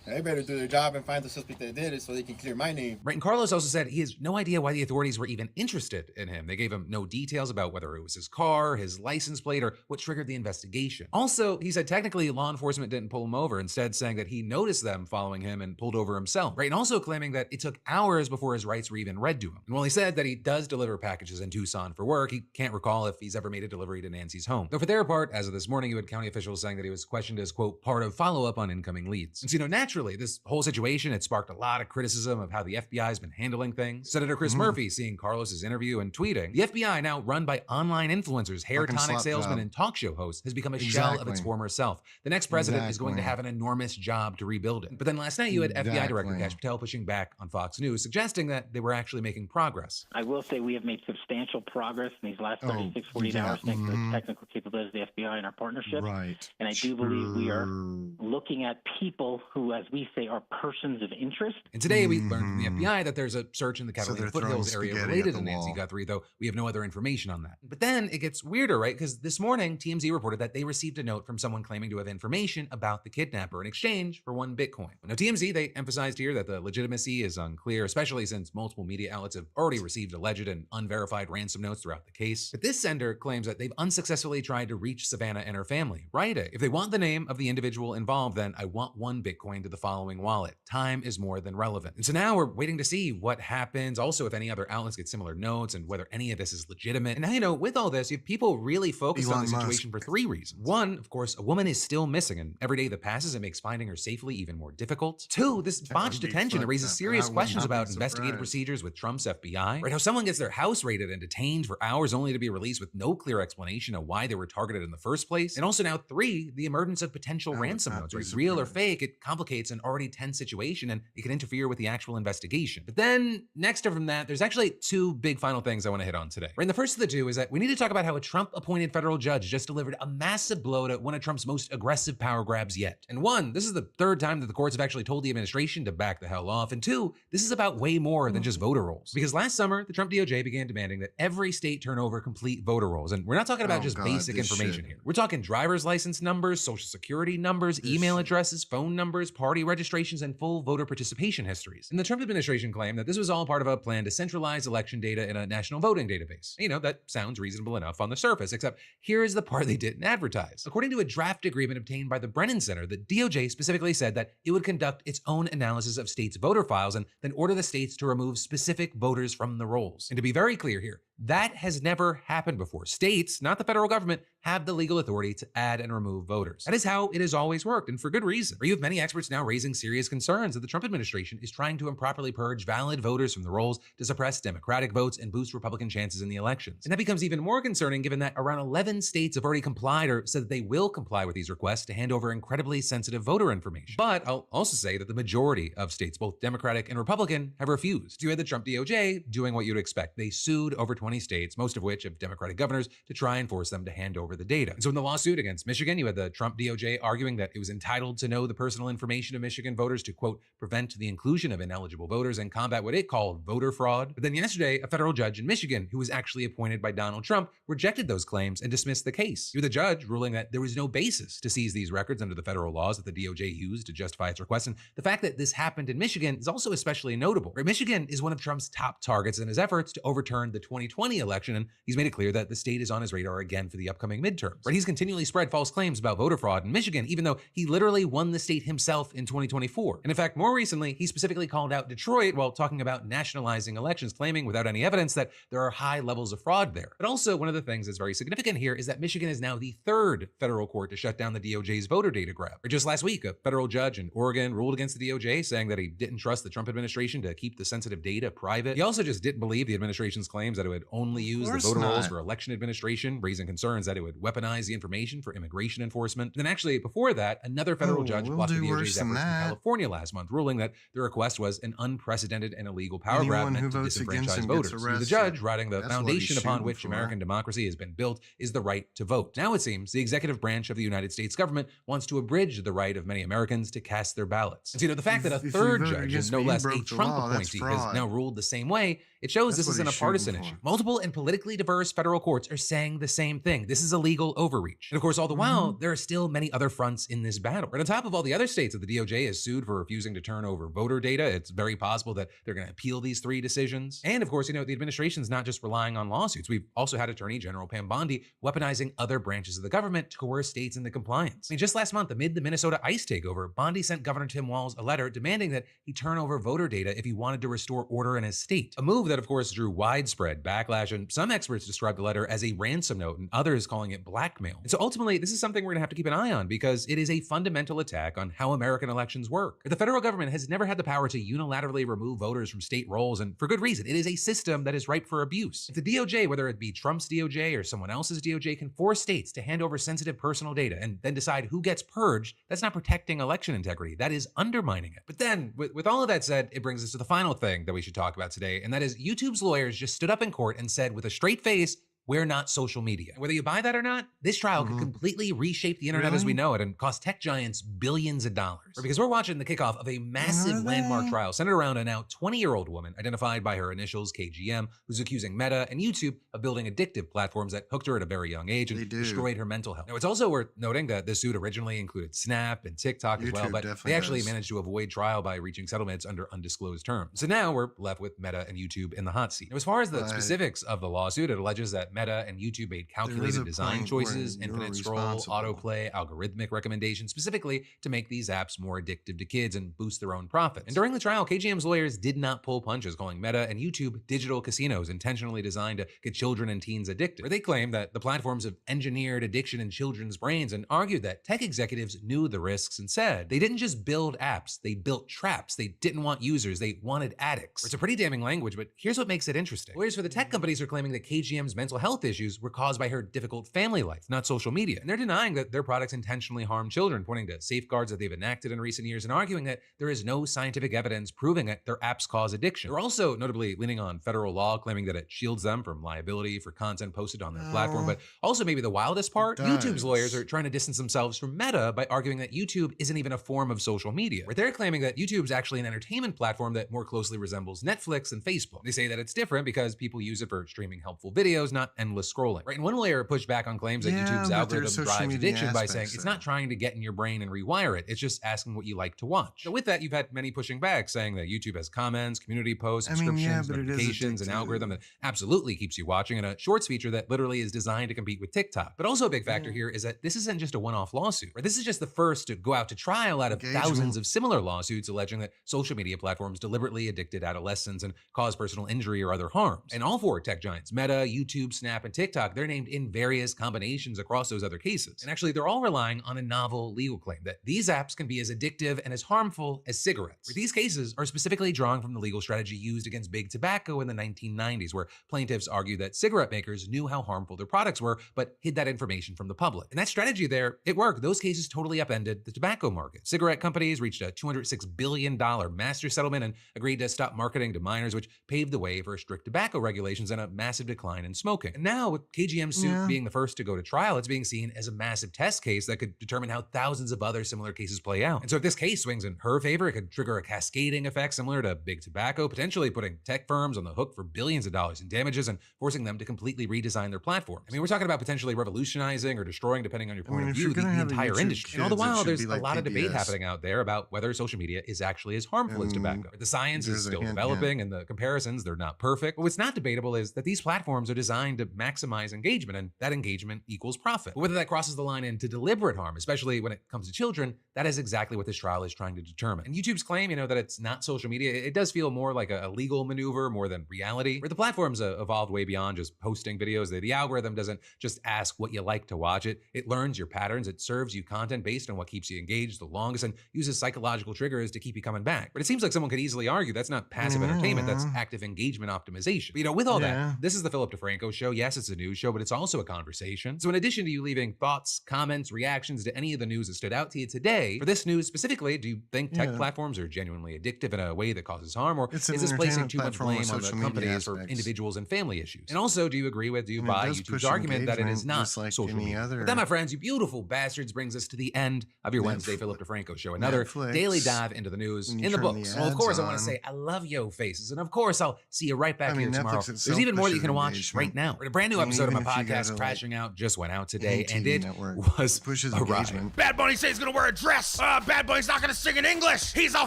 They better do their job and find the suspect that did it so they can clear my name. Right, and Carlos also said he has no idea why the authorities were even interested in him. They gave him no details about whether it was his car, his license plate, or what triggered the investigation. Also, he said technically law enforcement didn't pull him over, instead saying that he noticed them following him and pulled over himself. Right, and also claiming that it took hours before his rights were even read to him. And while he said that he does deliver packages in Tucson for work, he can't recall if he's ever made a delivery to Nancy's home. Though for their part, as of this morning, you had county officials saying that he was questioned as, quote, part of follow-up on incoming leads. And so, naturally, this whole situation had sparked a lot of criticism of how the FBI has been handling things. Senator Chris Murphy, seeing Carlos's interview and tweeting, the FBI, now run by online influencers, hair tonic salesmen, and talk show hosts, has become a shell of its former self. The next president is going to have an enormous job to rebuild it. But then last night, you had FBI Director Kash Patel pushing back on Fox News, suggesting that they were actually making progress. I will say we have made substantial progress in these last 36, 48 hours thanks to the technical capabilities of the FBI and our partnership. Right. And I do believe we are looking at people who, as we say, are persons of interest. And today we learned from the FBI that there's a search in the Catalina Foothills area related to Nancy Guthrie, though we have no other information on that. But then it gets weirder, right? Because this morning, TMZ reported that they received a note from someone claiming to have information about the kidnapper in exchange for 1 Bitcoin. Now, TMZ, they emphasized here that the legitimacy is unclear, especially since multiple media outlets have already received alleged and unverified ransom notes throughout the case. But this sender claims that they've unsuccessfully tried to reach Savannah and her family. Write it. If they want the name of the individual involved, then I want 1 Bitcoin to the following wallet. Time is more than relevant. And so now we're waiting to see what happens. Also, if any other outlets get similar notes and whether any of this is legitimate. And now, with all this, you have people really focused on the situation for 3 reasons. 1, of course, a woman is still missing, and every day that passes, it makes finding her safely even more difficult. 2, this botched detention that raises serious questions about investigative procedures with Trump's FBI. Right, how someone gets their house raided and detained for hours only to be released with no clear explanation of why they were targeted in the first place. And also now 3, the emergence of potential ransom notes, right? Real or fake, it complicates an already tense situation and it can interfere with the actual investigation. But then next from that, there's actually 2 big final things I want to hit on today. Right, and the first of the 2 is that we need to talk about how a Trump-appointed federal judge just delivered a massive blow to one of Trump's most aggressive power grabs yet. And 1, this is the 3rd time that the courts have actually told the administration to back the hell off. And 2, this is about way more than just voter rolls. Because last summer, the Trump DOJ began demanding that every state turn over complete voter rolls. And we're not talking about just basic information here. We're talking driver's license numbers, social security numbers, email addresses, phone numbers, party registrations, and full voter participation histories. And the Trump administration claimed that this was all part of a plan to centralize election data in a national voting database. You know, that sounds reasonable enough on the surface, except here is the part they didn't advertise. According to a draft agreement obtained by the Brennan Center, the DOJ specifically said that it would conduct its own analysis of states' voter files and then order the states to remove specific voters from the rolls. And to be very clear here, that has never happened before. States, not the federal government, have the legal authority to add and remove voters. That is how it has always worked, and for good reason. You have many experts now raising serious concerns that the Trump administration is trying to improperly purge valid voters from the rolls to suppress Democratic votes and boost Republican chances in the elections. And that becomes even more concerning given that around 11 states have already complied or said that they will comply with these requests to hand over incredibly sensitive voter information. But I'll also say that the majority of states, both Democratic and Republican, have refused. You had the Trump DOJ doing what you'd expect. They sued over 20 states, most of which have Democratic governors, to try and force them to hand over the data. And so in the lawsuit against Michigan, you had the Trump DOJ arguing that it was entitled to know the personal information of Michigan voters to, quote, prevent the inclusion of ineligible voters and combat what it called voter fraud. But then yesterday, a federal judge in Michigan, who was actually appointed by Donald Trump, rejected those claims and dismissed the case. You had the judge ruling that there was no basis to seize these records under the federal laws that the DOJ used to justify its request. And the fact that this happened in Michigan is also especially notable. Right? Michigan is one of Trump's top targets in his efforts to overturn the 2020 election, and he's made it clear that the state is on his radar again for the upcoming midterms. Right? He's continually spread false claims about voter fraud in Michigan, even though he literally won the state himself in 2024. And in fact, more recently, he specifically called out Detroit while talking about nationalizing elections, claiming without any evidence that there are high levels of fraud there. But also, one of the things that's very significant here is that Michigan is now the 3rd federal court to shut down the DOJ's voter data grab. Or just last week, a federal judge in Oregon ruled against the DOJ, saying that he didn't trust the Trump administration to keep the sensitive data private. He also just didn't believe the administration's claims that it would only use the voter rolls for election administration, raising concerns that it would weaponize the information for immigration enforcement. And then actually, before that, another federal judge blocked the DOJ's efforts in California last month, ruling that the request was an unprecedented and illegal power grab meant to disenfranchise voters. The judge, writing the foundation upon which American democracy has been built is the right to vote. Now it seems the executive branch of the United States government wants to abridge the right of many Americans to cast their ballots. And so, the fact that a 3rd judge, and no less a Trump appointee, has now ruled the same way, it shows this isn't a partisan issue. multiple and politically diverse federal courts are saying the same thing. This is illegal overreach. And of course, all the while, there are still many other fronts in this battle. Right on top of all the other states that the DOJ has sued for refusing to turn over voter data, it's very possible that they're going to appeal these 3 decisions. And of course, the administration's not just relying on lawsuits. We've also had Attorney General Pam Bondi weaponizing other branches of the government to coerce states into compliance. I mean, just last month, amid the Minnesota ICE takeover, Bondi sent Governor Tim Walz a letter demanding that he turn over voter data if he wanted to restore order in his state. A move that, of course, drew widespread backlash, and some experts described the letter as a ransom note, and others calling it blackmail. And so ultimately, this is something we're going to have to keep an eye on because it is a fundamental attack on how American elections work. The federal government has never had the power to unilaterally remove voters from state rolls, and for good reason. It is a system that is ripe for abuse. If the DOJ, whether it be Trump's DOJ or someone else's DOJ, can force states to hand over sensitive personal data and then decide who gets purged, that's not protecting election integrity. That is undermining it. But then, with all of that said, it brings us to the final thing that we should talk about today, and that is YouTube's lawyers just stood up in court and said with a straight face, we're not social media. Whether you buy that or not, this trial could completely reshape the internet as we know it and cost tech giants billions of dollars. Because we're watching the kickoff of a massive landmark trial centered around a now 20-year-old woman identified by her initials KGM, who's accusing Meta and YouTube of building addictive platforms that hooked her at a very young age and destroyed her mental health. Now, it's also worth noting that this suit originally included Snap and TikTok as well, but they actually managed to avoid trial by reaching settlements under undisclosed terms. So now we're left with Meta and YouTube in the hot seat. Now, as far as the specifics of the lawsuit, it alleges that Meta and YouTube made calculated design choices, infinite scroll, autoplay, algorithmic recommendations, specifically to make these apps more addictive to kids and boost their own profits. And during the trial, KGM's lawyers did not pull punches, calling Meta and YouTube digital casinos intentionally designed to get children and teens addicted. Where they claim that the platforms have engineered addiction in children's brains and argued that tech executives knew the risks and said they didn't just build apps, they built traps. They didn't want users, they wanted addicts. It's a pretty damning language, but here's what makes it interesting. Lawyers for the tech companies are claiming that KGM's mental health issues were caused by her difficult family life, not social media. And they're denying that their products intentionally harm children, pointing to safeguards that they've enacted in recent years and arguing that there is no scientific evidence proving that their apps cause addiction. They're also notably leaning on federal law, claiming that it shields them from liability for content posted on their platform. But also maybe the wildest part, YouTube's lawyers are trying to distance themselves from Meta by arguing that YouTube isn't even a form of social media. Where they're claiming that YouTube's actually an entertainment platform that more closely resembles Netflix and Facebook. They say that it's different because people use it for streaming helpful videos, not endless scrolling. Right? And one lawyer pushed back on claims that YouTube's algorithm drives addiction by saying it's not trying to get in your brain and rewire it. It's just asking what you like to watch. So with that, you've had many pushing back, saying that YouTube has comments, community posts, subscriptions, notifications, an algorithm that absolutely keeps you watching, and a shorts feature that literally is designed to compete with TikTok. But also a big factor here is that this isn't just a one-off lawsuit. Right? This is just the first to go out to trial out of thousands of similar lawsuits alleging that social media platforms deliberately addicted adolescents and caused personal injury or other harms. And all four tech giants, Meta, YouTube, Snap, and TikTok, they're named in various combinations across those other cases. And actually, they're all relying on a novel legal claim that these apps can be as addictive and as harmful as cigarettes. These cases are specifically drawing from the legal strategy used against big tobacco in the 1990s, where plaintiffs argued that cigarette makers knew how harmful their products were, but hid that information from the public. And that strategy there, it worked. Those cases totally upended the tobacco market. Cigarette companies reached a $206 billion master settlement and agreed to stop marketing to minors, which paved the way for strict tobacco regulations and a massive decline in smoking. And now, with KGM's suit being the first to go to trial, it's being seen as a massive test case that could determine how thousands of other similar cases play out. And so if this case swings in her favor, it could trigger a cascading effect similar to big tobacco, potentially putting tech firms on the hook for billions of dollars in damages and forcing them to completely redesign their platforms. I mean, we're talking about potentially revolutionizing or destroying, depending on your point of view, the entire industry. And all the while, there's a lot of debate happening out there about whether social media is actually as harmful as tobacco. The science is still developing, and the comparisons, they're not perfect. But what's not debatable is that these platforms are designed to maximize engagement, and that engagement equals profit. But whether that crosses the line into deliberate harm, especially when it comes to children, that is exactly what this trial is trying to determine. And YouTube's claim, that it's not social media, it does feel more like a legal maneuver more than reality, where the platform's evolved way beyond just posting videos. The algorithm doesn't just ask what you like to watch. It learns your patterns. It serves you content based on what keeps you engaged the longest and uses psychological triggers to keep you coming back. But it seems like someone could easily argue that's not passive entertainment, that's active engagement optimization. But with all that, this is the Philip DeFranco Show. show. Yes, it's a news show, but it's also a conversation. So in addition to you leaving thoughts, comments, reactions to any of the news that stood out to you today, for this news specifically, do you think tech platforms are genuinely addictive in a way that causes harm, or is this placing too much blame on the companies for individuals and family issues? And also, do you agree with, do you buy YouTube's argument that it is not like social media? But then, my friends, you beautiful bastards, brings us to the end of your Wednesday Philip DeFranco show. Another daily dive into the news in the books. Well, of course, I want to say I love yo faces, and of course, I'll see you right back here tomorrow. There's even more that you can watch right now. A brand new episode of my podcast, Crashing Out, just went out today, and it was a ride. Bad Bunny says he's gonna wear a dress. Bad Bunny's not gonna sing in English. He's a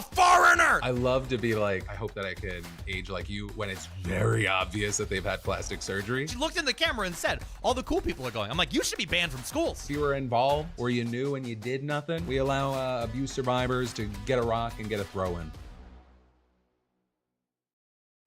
foreigner. I love to be like, I hope that I can age like you when it's very obvious that they've had plastic surgery. She looked in the camera and said, all the cool people are going. I'm like, you should be banned from schools. If you were involved or you knew and you did nothing, we allow abuse survivors to get a rock and get a throw in.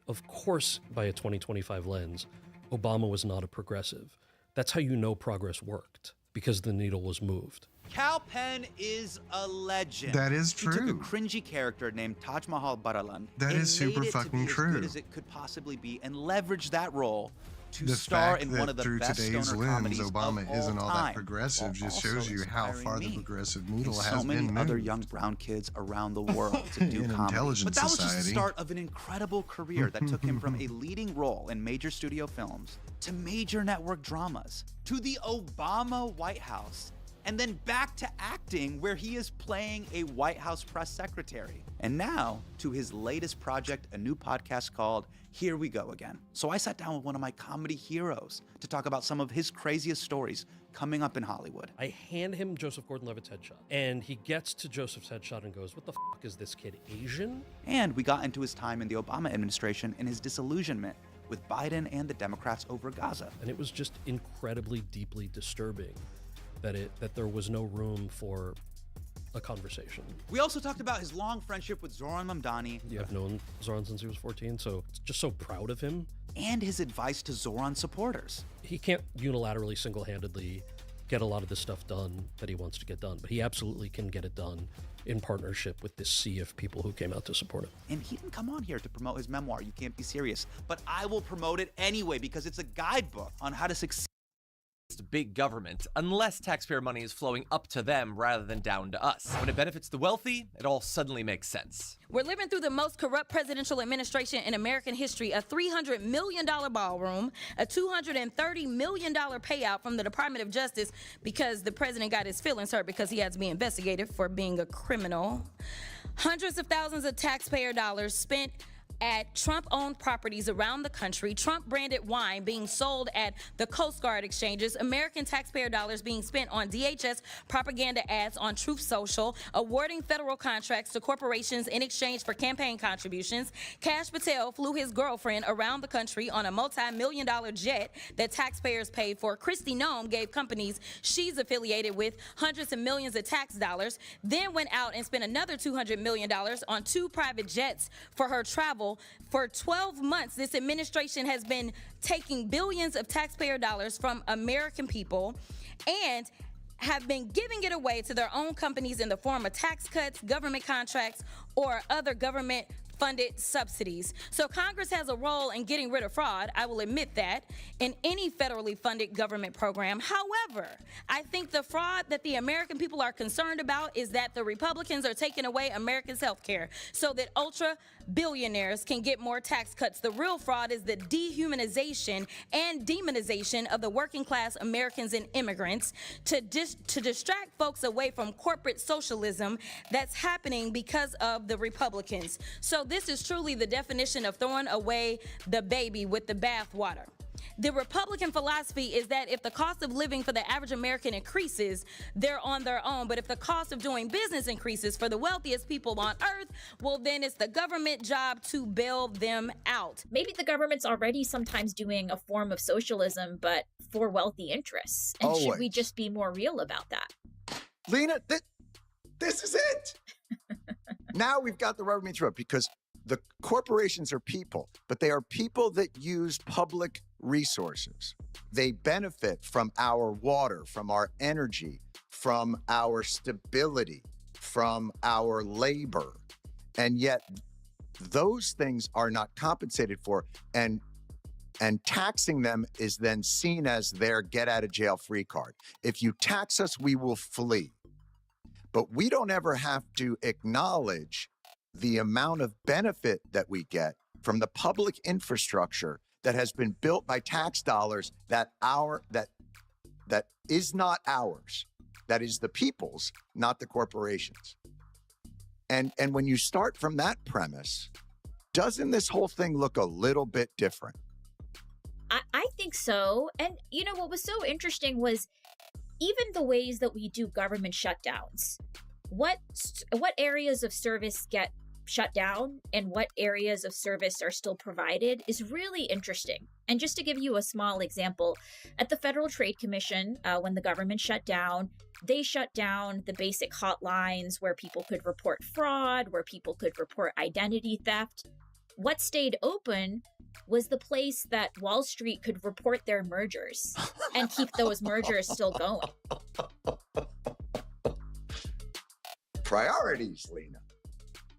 Of course, by a 2025 lens, Obama was not a progressive. That's how you know progress worked, because the needle was moved. Cal Penn is a legend. That is true. He took a cringy character named Taj Mahal Baralan. That is super fucking true. As good as it could possibly be, and leveraged that role to star in one of the best stoner comedies Obama of all isn't all that time, progressive just while shows you also how far inspiring the progressive needle and has so many been other moved. young brown kids around the world to do In an comedy. intelligent But that was just the society. start of an incredible career that took him from a leading role in major studio films to major network dramas to the Obama White House, and then back to acting, where he is playing a White House press secretary. And now to his latest project, a new podcast called Here We Go Again. So I sat down with one of my comedy heroes to talk about some of his craziest stories coming up in Hollywood. I hand him Joseph Gordon-Levitt's headshot, and he gets to Joseph's headshot and goes, what the fuck is this kid, Asian? And we got into his time in the Obama administration and his disillusionment with Biden and the Democrats over Gaza. And it was just incredibly, deeply disturbing that there was no room for a conversation. We also talked about his long friendship with Zoran Mamdani. Yeah, I've known Zoran since he was 14, so just so proud of him. And his advice to Zoran supporters. He can't unilaterally, single-handedly get a lot of this stuff done that he wants to get done, but he absolutely can get it done in partnership with this sea of people who came out to support him. And he didn't come on here to promote his memoir, You Can't Be Serious, but I will promote it anyway because it's a guidebook on how to succeed. Big government, unless taxpayer money is flowing up to them rather than down to us. When it benefits the wealthy, it all suddenly makes sense. We're living through the most corrupt presidential administration in American history, a $300 million ballroom, a $230 million payout from the Department of Justice because the president got his feelings hurt because he had to be investigated for being a criminal. Hundreds of thousands of taxpayer dollars spent at Trump-owned properties around the country, Trump-branded wine being sold at the Coast Guard exchanges, American taxpayer dollars being spent on DHS propaganda ads on Truth Social, awarding federal contracts to corporations in exchange for campaign contributions. Kash Patel flew his girlfriend around the country on a multi-million-dollar jet that taxpayers paid for. Kristi Noem gave companies she's affiliated with hundreds of millions of tax dollars, then went out and spent another $200 million on 2 private jets for her travel. For 12 months, this administration has been taking billions of taxpayer dollars from American people and have been giving it away to their own companies in the form of tax cuts, government contracts, or other government funded subsidies. So Congress has a role in getting rid of fraud, I will admit that, in any federally funded government program. However, I think the fraud that the American people are concerned about is that the Republicans are taking away Americans' health care so that ultra billionaires can get more tax cuts. The real fraud is the dehumanization and demonization of the working class Americans and immigrants to distract folks away from corporate socialism that's happening because of the Republicans. So this is truly the definition of throwing away the baby with the bathwater. The Republican philosophy is that if the cost of living for the average American increases, they're on their own. But if the cost of doing business increases for the wealthiest people on earth, well, then it's the government job to bail them out. Maybe the government's already sometimes doing a form of socialism, but for wealthy interests. And should we just be more real about that? Lena, this is it. Now we've got the rubber meets the road, because the corporations are people, but they are people that use public resources. They benefit from our water, from our energy, from our stability, from our labor. And yet those things are not compensated for. And And taxing them is then seen as their get-out-of-jail-free card. If you tax us, we will flee. But we don't ever have to acknowledge the amount of benefit that we get from the public infrastructure that has been built by tax dollars that is not ours, that is the people's, not the corporations. And when you start from that premise, doesn't this whole thing look a little bit different? I think so. And you know, what was so interesting was even the ways that we do government shutdowns. What areas of service get shut down and what areas of service are still provided is really interesting. And just to give you a small example, at the Federal Trade Commission, when the government shut down, they shut down the basic hotlines where people could report fraud, where people could report identity theft. What stayed open was the place that Wall Street could report their mergers and keep those mergers still going. Priorities, Lena.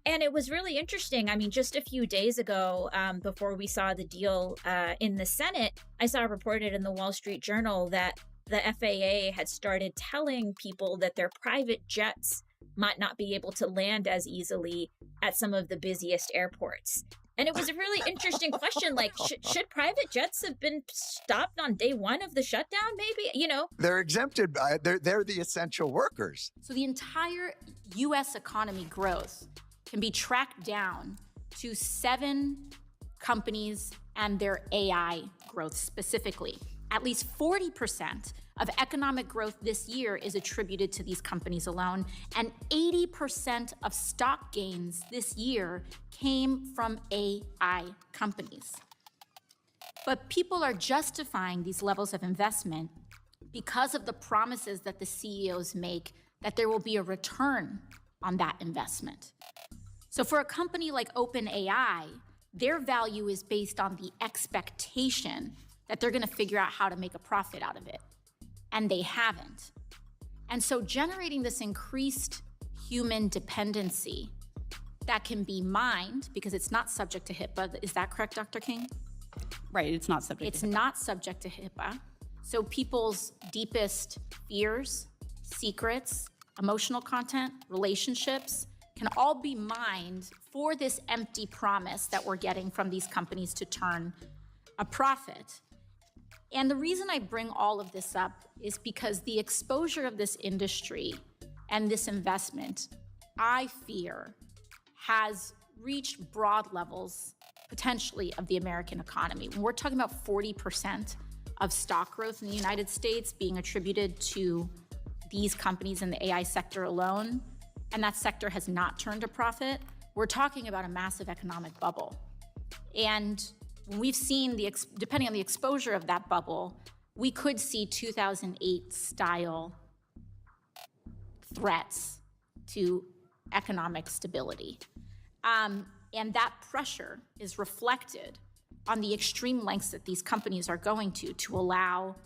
And it was really interesting. I mean, just a few days ago, before we saw the deal in the Senate, I saw reported in the Wall Street Journal that the FAA had started telling people that their private jets might not be able to land as easily at some of the busiest airports. And it was a really interesting question, like, should private jets have been stopped on day one of the shutdown, maybe? You know? They're exempted by, they're the essential workers. So the entire U.S. economy growth can be tracked down to 7 companies and their AI growth specifically. At least 40% of economic growth this year is attributed to these companies alone, and 80% of stock gains this year came from AI companies. But people are justifying these levels of investment because of the promises that the CEOs make that there will be a return on that investment. So for a company like OpenAI, their value is based on the expectation that they're going to figure out how to make a profit out of it. And they haven't. And so generating this increased human dependency that can be mined, because it's not subject to HIPAA. Is that correct, Dr. King? Right, it's not subject to HIPAA. It's not subject to HIPAA. So people's deepest fears, secrets, emotional content, relationships can all be mined for this empty promise that we're getting from these companies to turn a profit. And the reason I bring all of this up is because the exposure of this industry and this investment, I fear, has reached broad levels, potentially, of the American economy. When we're talking about 40% of stock growth in the United States being attributed to these companies in the AI sector alone, and that sector has not turned a profit, we're talking about a massive economic bubble. And we've seen, depending on the exposure of that bubble, we could see 2008-style threats to economic stability. And that pressure is reflected on the extreme lengths that these companies are going to allow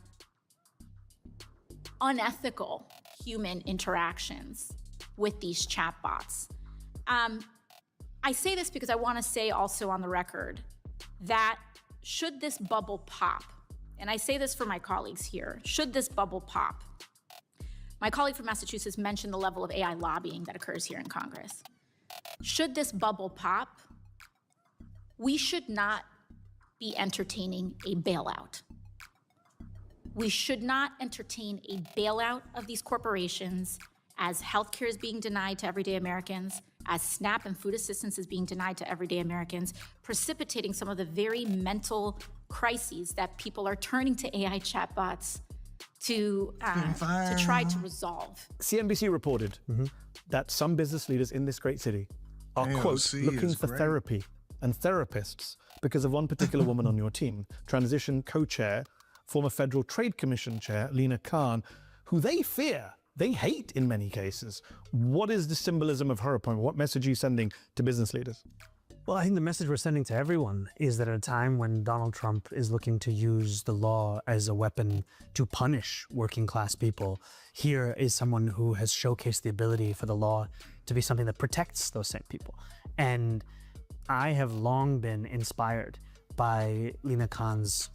unethical human interactions with these chatbots. I say this because I want to say also on the record that should this bubble pop, and I say this for my colleagues here, should this bubble pop, my colleague from Massachusetts mentioned the level of AI lobbying that occurs here in Congress. Should this bubble pop, we should not be entertaining a bailout. We should not entertain a bailout of these corporations as healthcare is being denied to everyday Americans, as SNAP and food assistance is being denied to everyday Americans, precipitating some of the very mental crises that people are turning to AI chatbots to try to resolve. CNBC reported that some business leaders in this great city are, quote, looking for therapy and therapists because of one particular woman on your team, transition co-chair, former Federal Trade Commission chair, Lena Khan, who they fear, they hate in many cases. What is the symbolism of her appointment? What message are you sending to business leaders? Well, I think the message we're sending to everyone is that at a time when Donald Trump is looking to use the law as a weapon to punish working class people, here is someone who has showcased the ability for the law to be something that protects those same people. And I have long been inspired by Lina Khan's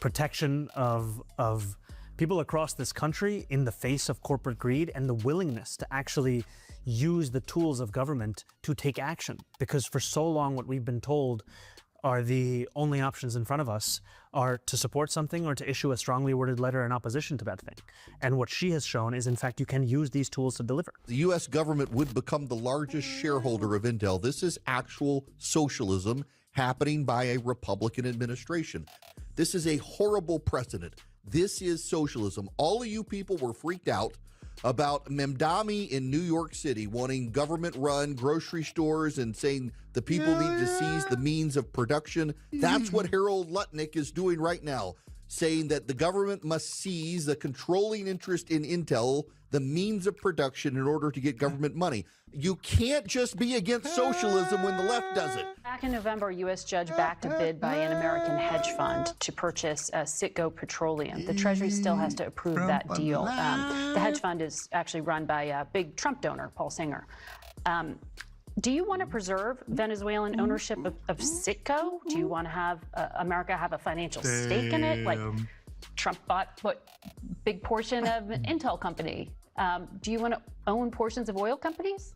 protection of people across this country in the face of corporate greed and the willingness to actually use the tools of government to take action. Because for so long, what we've been told are the only options in front of us are to support something or to issue a strongly worded letter in opposition to that thing. And what she has shown is, in fact, you can use these tools to deliver. The U.S. government would become the largest shareholder of Intel. This is actual socialism happening by a Republican administration. This is a horrible precedent. This is socialism. All of you people were freaked out about Memdami in New York City wanting government-run grocery stores and saying the people need to seize the means of production. That's what Harold Lutnick is doing right now, saying that the government must seize the controlling interest in Intel, the means of production, in order to get government money. You can't just be against socialism when the left does it. Back in November, a U.S. judge backed a bid by an American hedge fund to purchase Citgo Petroleum. The Treasury still has to approve that deal. The hedge fund is actually run by a big Trump donor, Paul Singer. Do you want to preserve Venezuelan ownership of Citgo? Do you want to have America have a financial stake in it? Like Trump bought what big portion of an Intel company. Do you want to own portions of oil companies?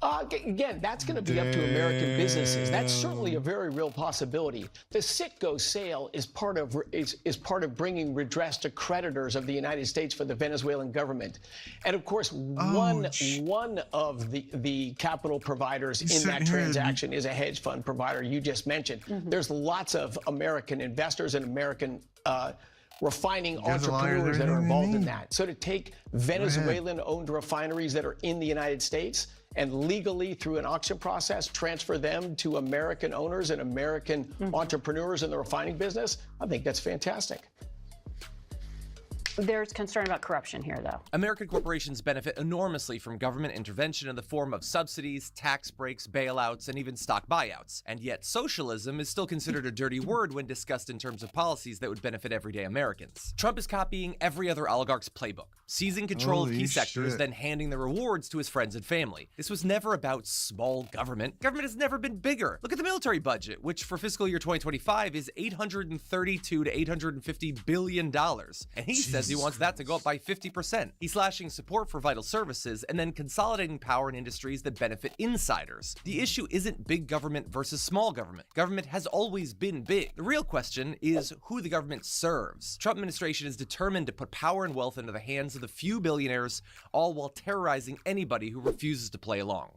Again, that's going to be up to American businesses. That's certainly a very real possibility. The Citgo sale is part of bringing redress to creditors of the United States for the Venezuelan government, and of course, one of the capital providers in that transaction is a hedge fund provider you just mentioned. There's lots of American investors and American refining entrepreneurs that are involved in that. So to take Venezuelan-owned refineries that are in the United States and legally, through an auction process, transfer them to American owners and American entrepreneurs in the refining business, I think that's fantastic. There's concern about corruption here, though. American corporations benefit enormously from government intervention in the form of subsidies, tax breaks, bailouts, and even stock buyouts. And yet socialism is still considered a dirty word when discussed in terms of policies that would benefit everyday Americans. Trump is copying every other oligarch's playbook, seizing control of key sectors, then handing the rewards to his friends and family. This was never about small government. Government has never been bigger. Look at the military budget, which for fiscal year 2025 is $832 to $850 billion. And he says he wants that to go up by 50%. He's slashing support for vital services and then consolidating power in industries that benefit insiders. The issue isn't big government versus small government. Government has always been big. The real question is who the government serves. Trump administration is determined to put power and wealth into the hands of the few billionaires, all while terrorizing anybody who refuses to play along.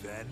Then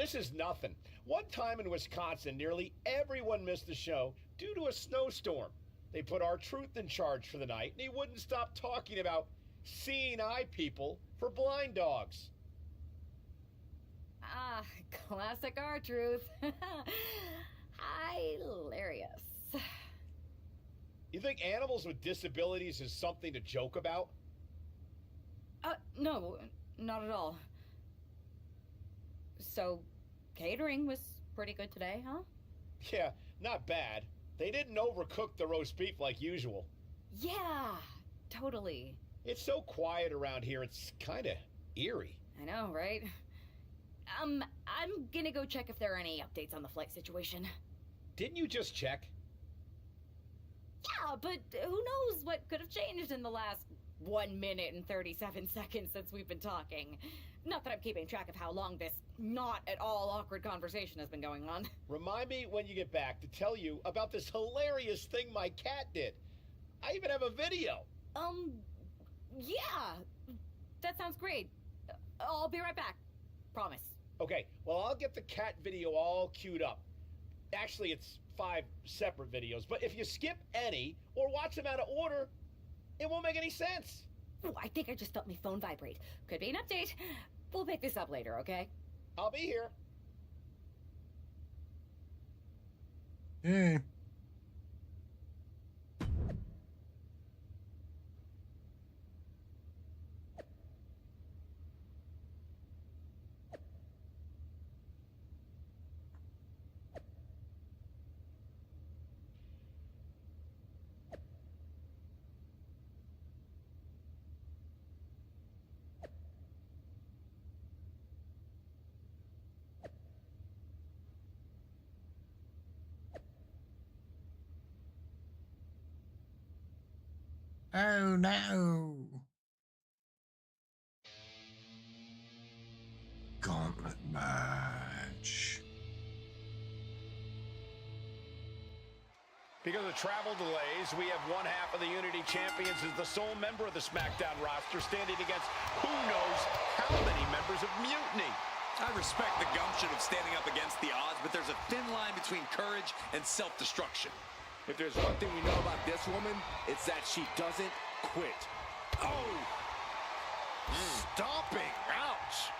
This is nothing. One time in Wisconsin, nearly everyone missed the show due to a snowstorm. They put R-Truth in charge for the night, and he wouldn't stop talking about seeing eye people for blind dogs. Ah, classic R-Truth. Hilarious. You think animals with disabilities is something to joke about? No, not at all. So, catering was pretty good today, huh? Yeah, not bad. They didn't overcook the roast beef like usual. Yeah, totally. It's so quiet around here, it's kind of eerie. I know, right? I'm gonna go check if there are any updates on the flight situation. Didn't you just check? Yeah, but who knows what could have changed in the last 1 minute and 37 seconds since we've been talking. Not that I'm keeping track of how long this not at all awkward conversation has been going on. Remind me when you get back to tell you about this hilarious thing my cat did. I even have a video. Yeah, that sounds great. I'll be right back. Promise. Okay, well, I'll get the cat video all queued up. Actually, it's 5 separate videos, but if you skip any or watch them out of order, it won't make any sense. Ooh, I think I just felt my phone vibrate. Could be an update. We'll pick this up later, okay? I'll be here. Hey. Oh no! Gauntlet match. Because of travel delays, we have one half of the Unity Champions as the sole member of the SmackDown roster standing against who knows how many members of Mutiny. I respect the gumption of standing up against the odds, but there's a thin line between courage and self-destruction. If there's one thing we know about this woman, it's that she doesn't quit. Oh! Stomping! Ouch!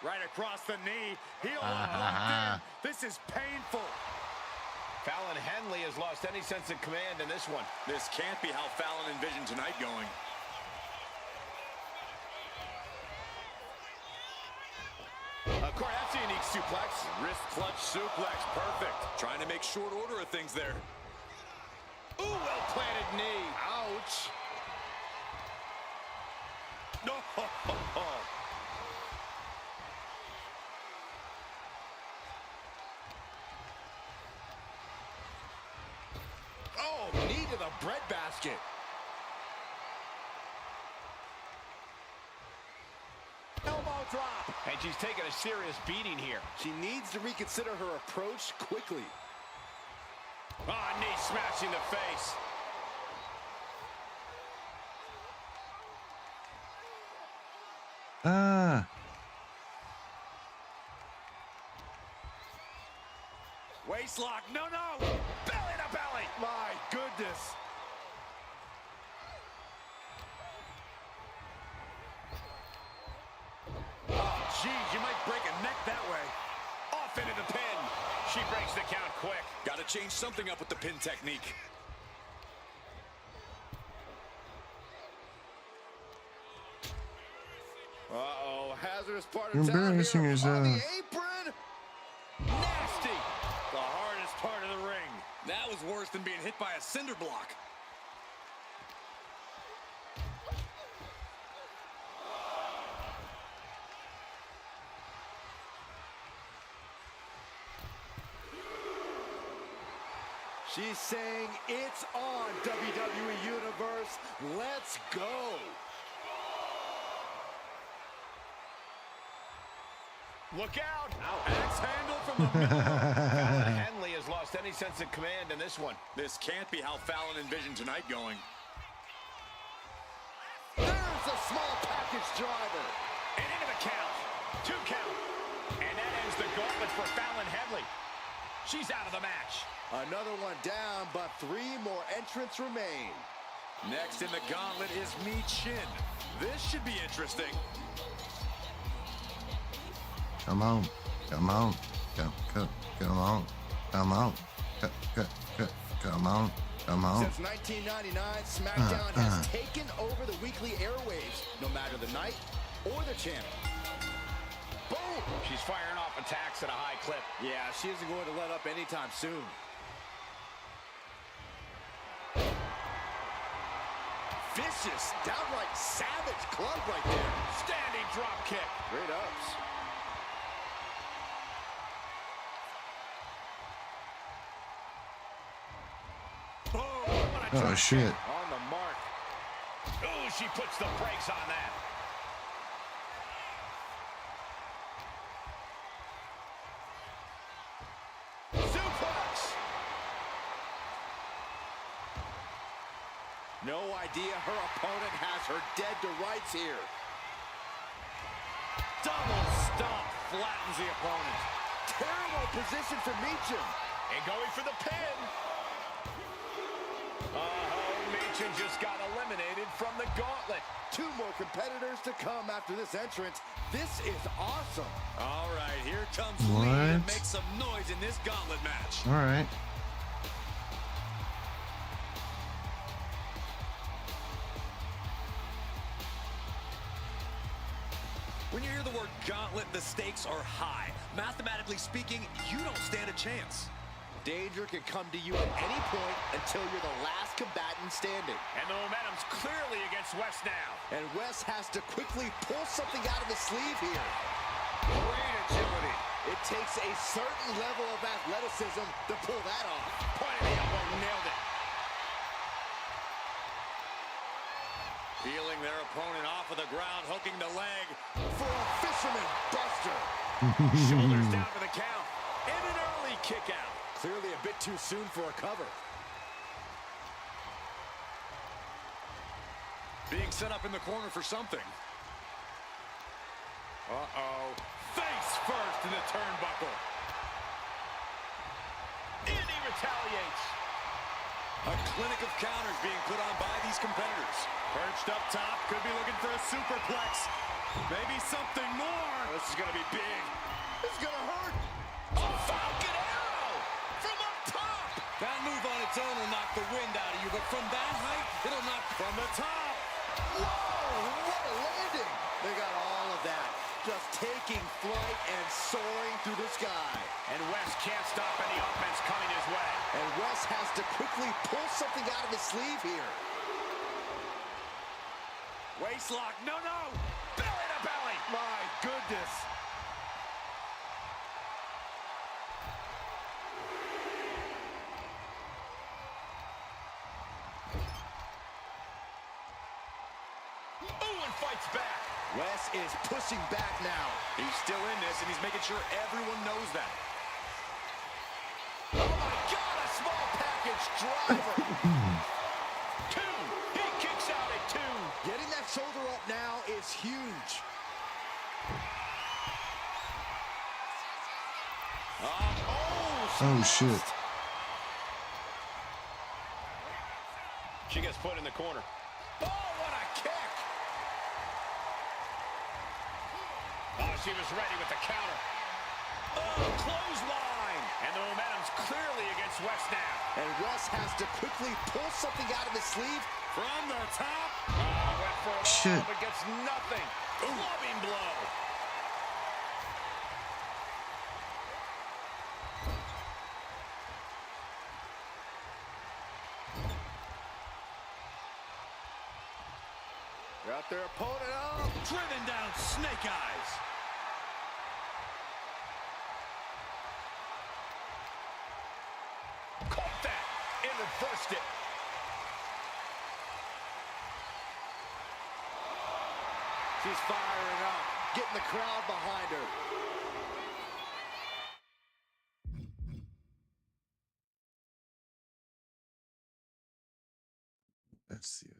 Right across the knee. Heel locked in. This is painful. Fallon Henley has lost any sense of command in this one. This can't be how Fallon envisioned tonight going. suplex. Wrist clutch suplex. Perfect. Trying to make short order of things there. Ooh, well-planted knee. Ouch. No. Oh, knee to the breadbasket. Elbow drop. And she's taking a serious beating here. She needs to reconsider her approach quickly. Ah, knee smashing the face. Waistlock. No. Belly to belly. My goodness. Oh, geez, you might break a neck that way. Off into the pin. She breaks the count quick. Got to change something up with the pin technique. Uh-oh, hazardous part of town Embarrassing here. as On the apron. Nasty. The hardest part of the ring. That was worse than being hit by a cinder block. She's saying it's on, WWE Universe. Let's go. Look out! Axe handle from the middle. Fallon Henley has lost any sense of command in this one. This can't be how Fallon envisioned tonight going. There's a small package driver. And into the count. 2 count. And that ends the gauntlet for Fallon Henley. She's out of the match. Another one down, but 3 more entrants remain. Next in the gauntlet is Mi Chin. This should be interesting. Come on. Come on. Come on. Come on. Come on. Come on. Since 1999, SmackDown has taken over the weekly airwaves, no matter the night or the channel. Boom! She's firing off attacks at a high clip. Yeah, she isn't going to let up anytime soon. Vicious, downright savage club right there. Standing drop kick. Great ups. Boom! Oh, shit. On the mark. Ooh, she puts the brakes on that. Suplex. No idea her opponent has her dead to rights here. Double stomp flattens the opponent. Terrible position for Meacham. And going for the pin. Meacham just got eliminated from the gauntlet. 2 more competitors to come after this entrance. This is awesome. All right, here comes What? Lee to make some noise in this gauntlet match. All right. When you hear the word gauntlet, the stakes are high. Mathematically speaking, you don't stand a chance. Danger can come to you at any point until you're the last combatant standing. And the momentum's clearly against West now. And West has to quickly pull something out of his sleeve here. Great agility. It takes a certain level of athleticism to pull that off. Point of the elbow, nailed it. Peeling their opponent off of the ground, hooking the leg for a fisherman buster. Shoulders down for the count. And an early kick out. Clearly a bit too soon for a cover. Being set up in the corner for something. Uh-oh. Face first in the turnbuckle. And he retaliates. A clinic of counters being put on by these competitors. Perched up top, could be looking for a superplex. Maybe something more. This is going to be big. This is going to hurt. A Falcon Arrow from up top. That move on its own will knock the wind out of you, but from that height, it'll knock from the top. Whoa, what a landing. They got all of that. just taking flight and soaring through the sky. And Wes can't stop any offense coming his way. And Wes has to quickly pull something out of his sleeve here. Waist lock, no! Belly to belly! My goodness. Ooh, and fights back. Wes is pushing back now. He's still in this, and he's making sure everyone knows that. Oh my God, a small package driver. 2, he kicks out at 2. Getting that shoulder up now is huge. Oh, shit. She gets put in the corner. Oh, what a kick. Oh, she was ready with the counter. Oh, clothesline. And the momentum's clearly against Wes now. And Wes has to quickly pull something out of his sleeve From the top. Oh, went for it Shit. all, but gets nothing. Clubbing blow. Got their opponent up. Driven down Snake Eyes. Caught that and reversed it. She's firing up, getting the crowd behind her. That's it.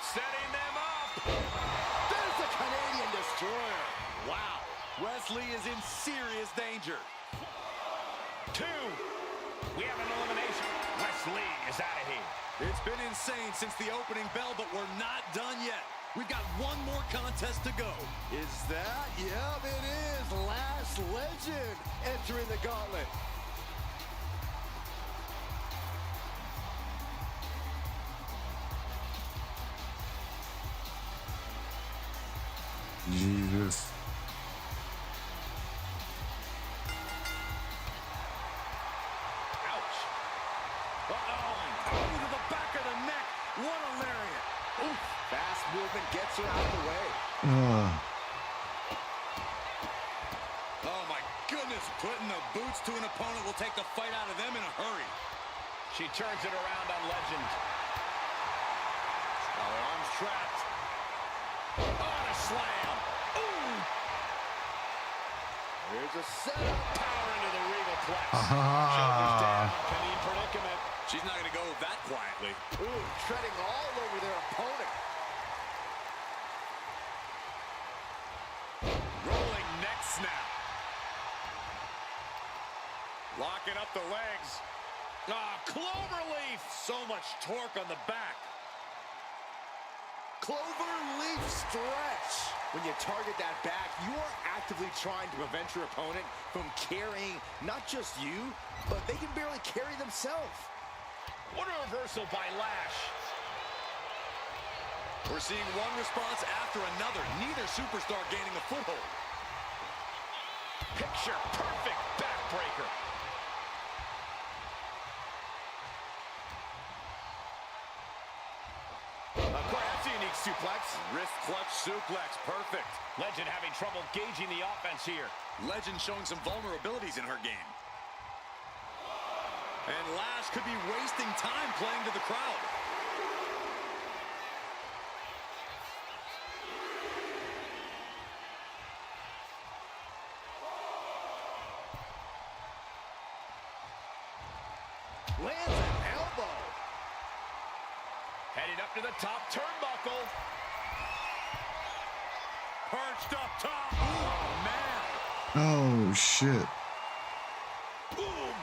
Setting them up. There's the Canadian Destroyer. Wow. Wesley is in serious danger. 2. We have an elimination. Wesley is out of here. It's been insane since the opening bell, but we're not done yet. We've got one more contest to go. Is that? Yep, it is. Last Legend entering the gauntlet. Jesus. Ouch. Oh, to the back of the neck. What a lariat. Oof. Fast movement gets her out of the way. Oh, my goodness. Putting the boots to an opponent will take the fight out of them in a hurry. She turns it around on Legend. Oh, her arm's trapped. On a slam. Ooh. Here's a setup. Power into the regal plex. Ah. Shoulders down. Penny in predicament. She's not going to go that quietly. Ooh, treading all over their opponent. Rolling neck snap. Locking up the legs. Ah, cloverleaf. So much torque on the back. Cloverleaf stretch. When you target that back, you are actively trying to prevent your opponent from carrying not just you, but they can barely carry themselves. What a reversal by Lash. We're seeing one response after another. Neither superstar gaining a foothold. Picture perfect backbreaker. Of course, that's a unique suplex. Wrist clutch suplex. Perfect. Legend having trouble gauging the offense here. Legend showing some vulnerabilities in her game. And Lash could be wasting time playing to the crowd. Lands an elbow. Headed up to the top turnbuckle. Perched up top. Oh, man. Oh, shit. Boom.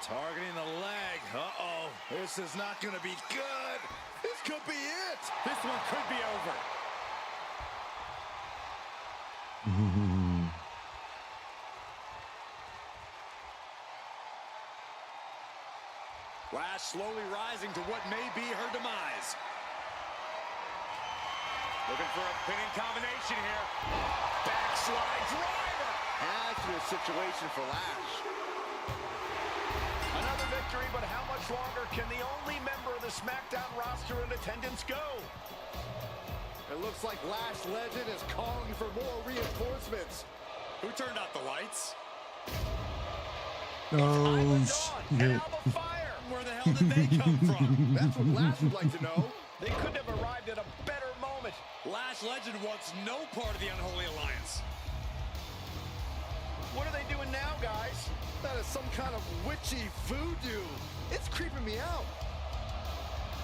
Targeting the leg. Uh-oh. This is not going to be good. This could be it. This one could be over. Lash slowly rising to what may be her demise. Looking for a pinning combination here. Backslide driver. Hazardous situation for Lash. Another victory, but how much longer can the only member of the SmackDown roster in attendance go? It looks like Lash Legend is calling for more reinforcements. Who turned out the lights? Oh, shit. Where the hell did they come from? That's what Lash would like to know. They couldn't have arrived at a better moment. Lash Legend wants no part of the Unholy Alliance. What are they doing now, guys? That is some kind of witchy voodoo. It's creeping me out.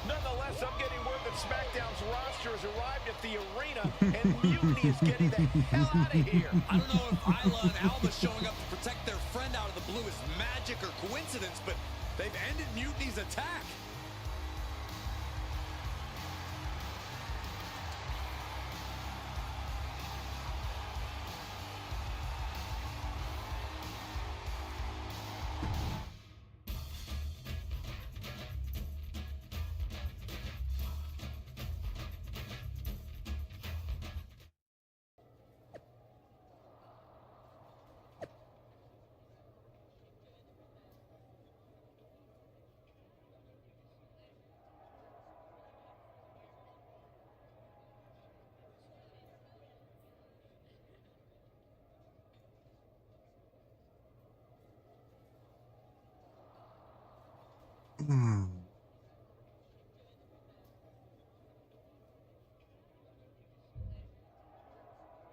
Nonetheless, I'm getting word that SmackDown's roster has arrived at the arena, and Mutiny is getting the hell out of here. I don't know if Isla and Alba showing up to protect their friend out of the blue is magic or coincidence, but they've ended Mutiny's attack.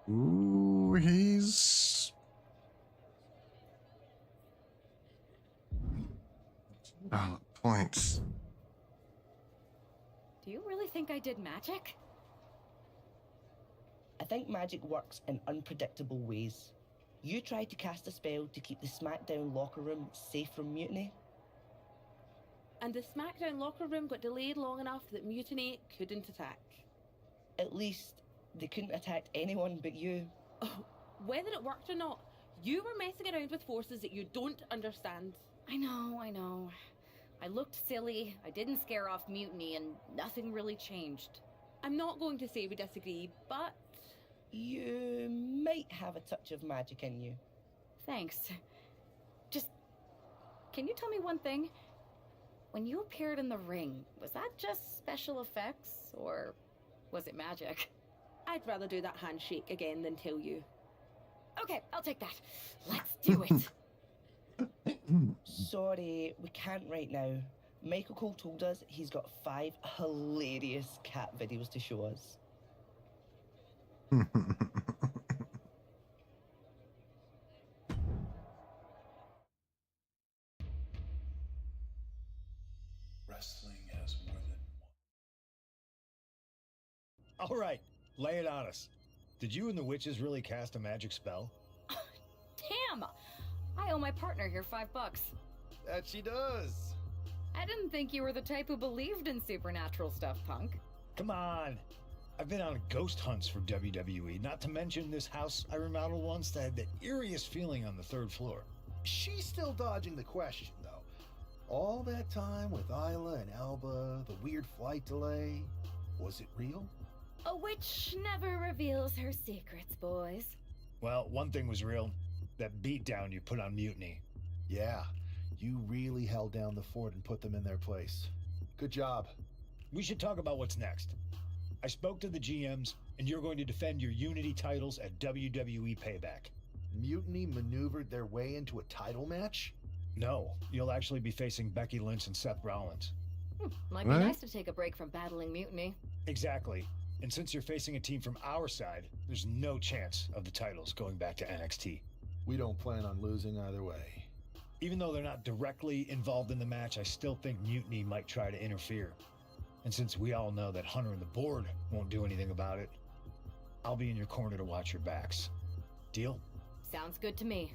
Ooh, he's points. Do you really think I did magic? I think magic works in unpredictable ways. You tried to cast a spell to keep the SmackDown locker room safe from Mutiny. And the SmackDown locker room got delayed long enough that Mutiny couldn't attack. At least they couldn't attack anyone but you. Oh, whether it worked or not, you were messing around with forces that you don't understand. I know. I looked silly, I didn't scare off Mutiny, and nothing really changed. I'm not going to say we disagree, but... You might have a touch of magic in you. Thanks. Just, can you tell me one thing? When you appeared in the ring, was that just special effects, or was it magic? I'd rather do that handshake again than tell you. Okay, I'll take that. Let's do it. Sorry, we can't right now. Michael Cole told us he's got 5 hilarious cat videos to show us. Wrestling has more than one. All right, lay it on us. Did you and the witches really cast a magic spell? Damn! I owe my partner here $5. That she does. I didn't think you were the type who believed in supernatural stuff, punk. Come on. I've been on ghost hunts for WWE, not to mention this house I remodeled once that had the eeriest feeling on the 3rd floor. She's still dodging the question, though. All that time with Isla and Alba, the weird flight delay, was it real? A witch never reveals her secrets, boys. Well, one thing was real. That beatdown you put on Mutiny. Yeah, you really held down the fort and put them in their place. Good job. We should talk about what's next. I spoke to the GMs, and you're going to defend your Unity titles at WWE Payback. Mutiny maneuvered their way into a title match? No, you'll actually be facing Becky Lynch and Seth Rollins. Might be nice to take a break from battling Mutiny. Exactly. And since you're facing a team from our side, there's no chance of the titles going back to NXT. We don't plan on losing either way. Even though they're not directly involved in the match, I still think Mutiny might try to interfere. And since we all know that Hunter and the board won't do anything about it, I'll be in your corner to watch your backs. Deal? Sounds good to me.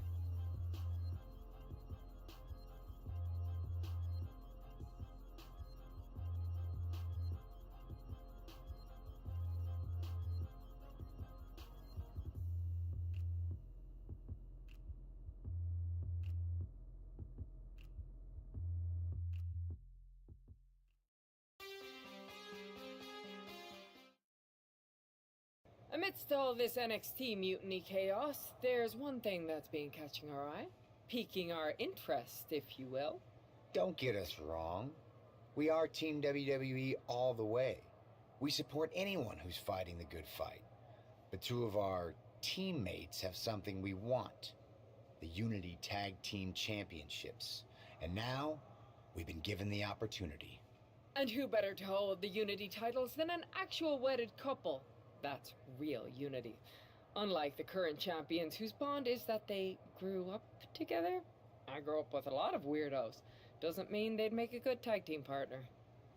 Amidst all this NXT mutiny chaos, there's one thing that's been catching our eye, piquing our interest, if you will. Don't get us wrong. We are Team WWE all the way. We support anyone who's fighting the good fight. But two of our teammates have something we want. The Unity Tag Team Championships. And now, we've been given the opportunity. And who better to hold the Unity titles than an actual wedded couple? That's real unity. Unlike the current champions whose bond is that they grew up together. I grew up with a lot of weirdos. Doesn't mean they'd make a good tag team partner.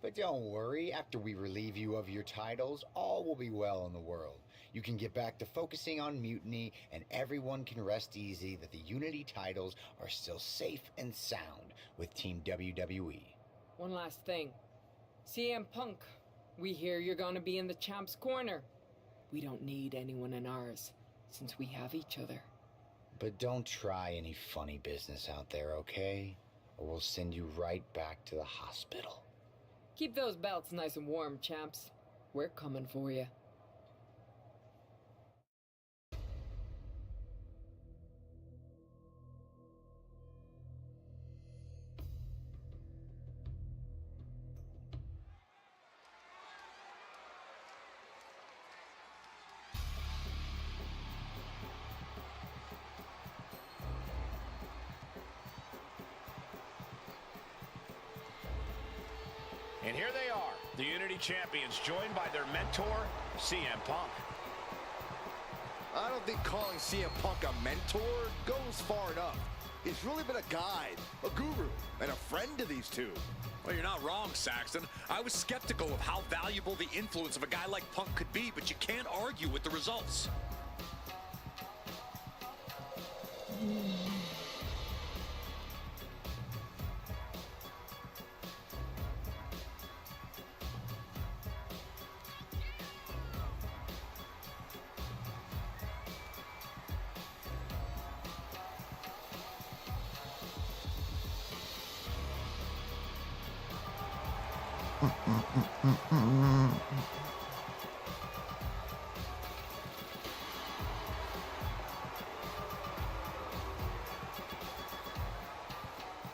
But don't worry, after we relieve you of your titles, all will be well in the world. You can get back to focusing on Mutiny, and everyone can rest easy that the Unity titles are still safe and sound with Team WWE. One last thing. CM Punk, we hear you're gonna be in the champ's corner. We don't need anyone in ours, since we have each other. But don't try any funny business out there, okay? Or we'll send you right back to the hospital. Keep those belts nice and warm, champs. We're coming for you. And here they are, the Unity Champions, joined by their mentor, CM Punk. I don't think calling CM Punk a mentor goes far enough. He's really been a guide, a guru, and a friend to these two. Well, you're not wrong, Saxton. I was skeptical of how valuable the influence of a guy like Punk could be, but you can't argue with the results.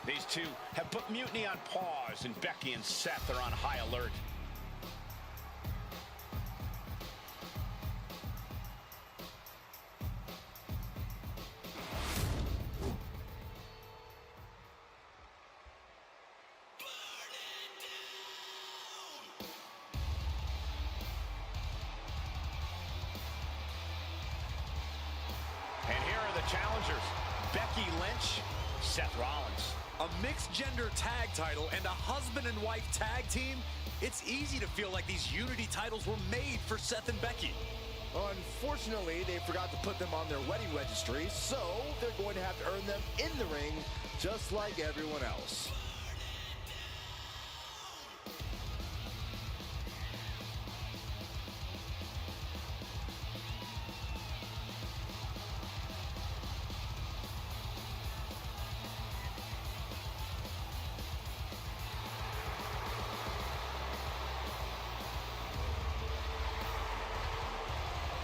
These two have put Mutiny on pause, and Becky and Seth are on high alert. And here are the challengers, Becky Lynch, Seth Rollins. A mixed-gender tag title and a husband and wife tag team? It's easy to feel like these Unity titles were made for Seth and Becky. Unfortunately, they forgot to put them on their wedding registry, so they're going to have to earn them in the ring, just like everyone else.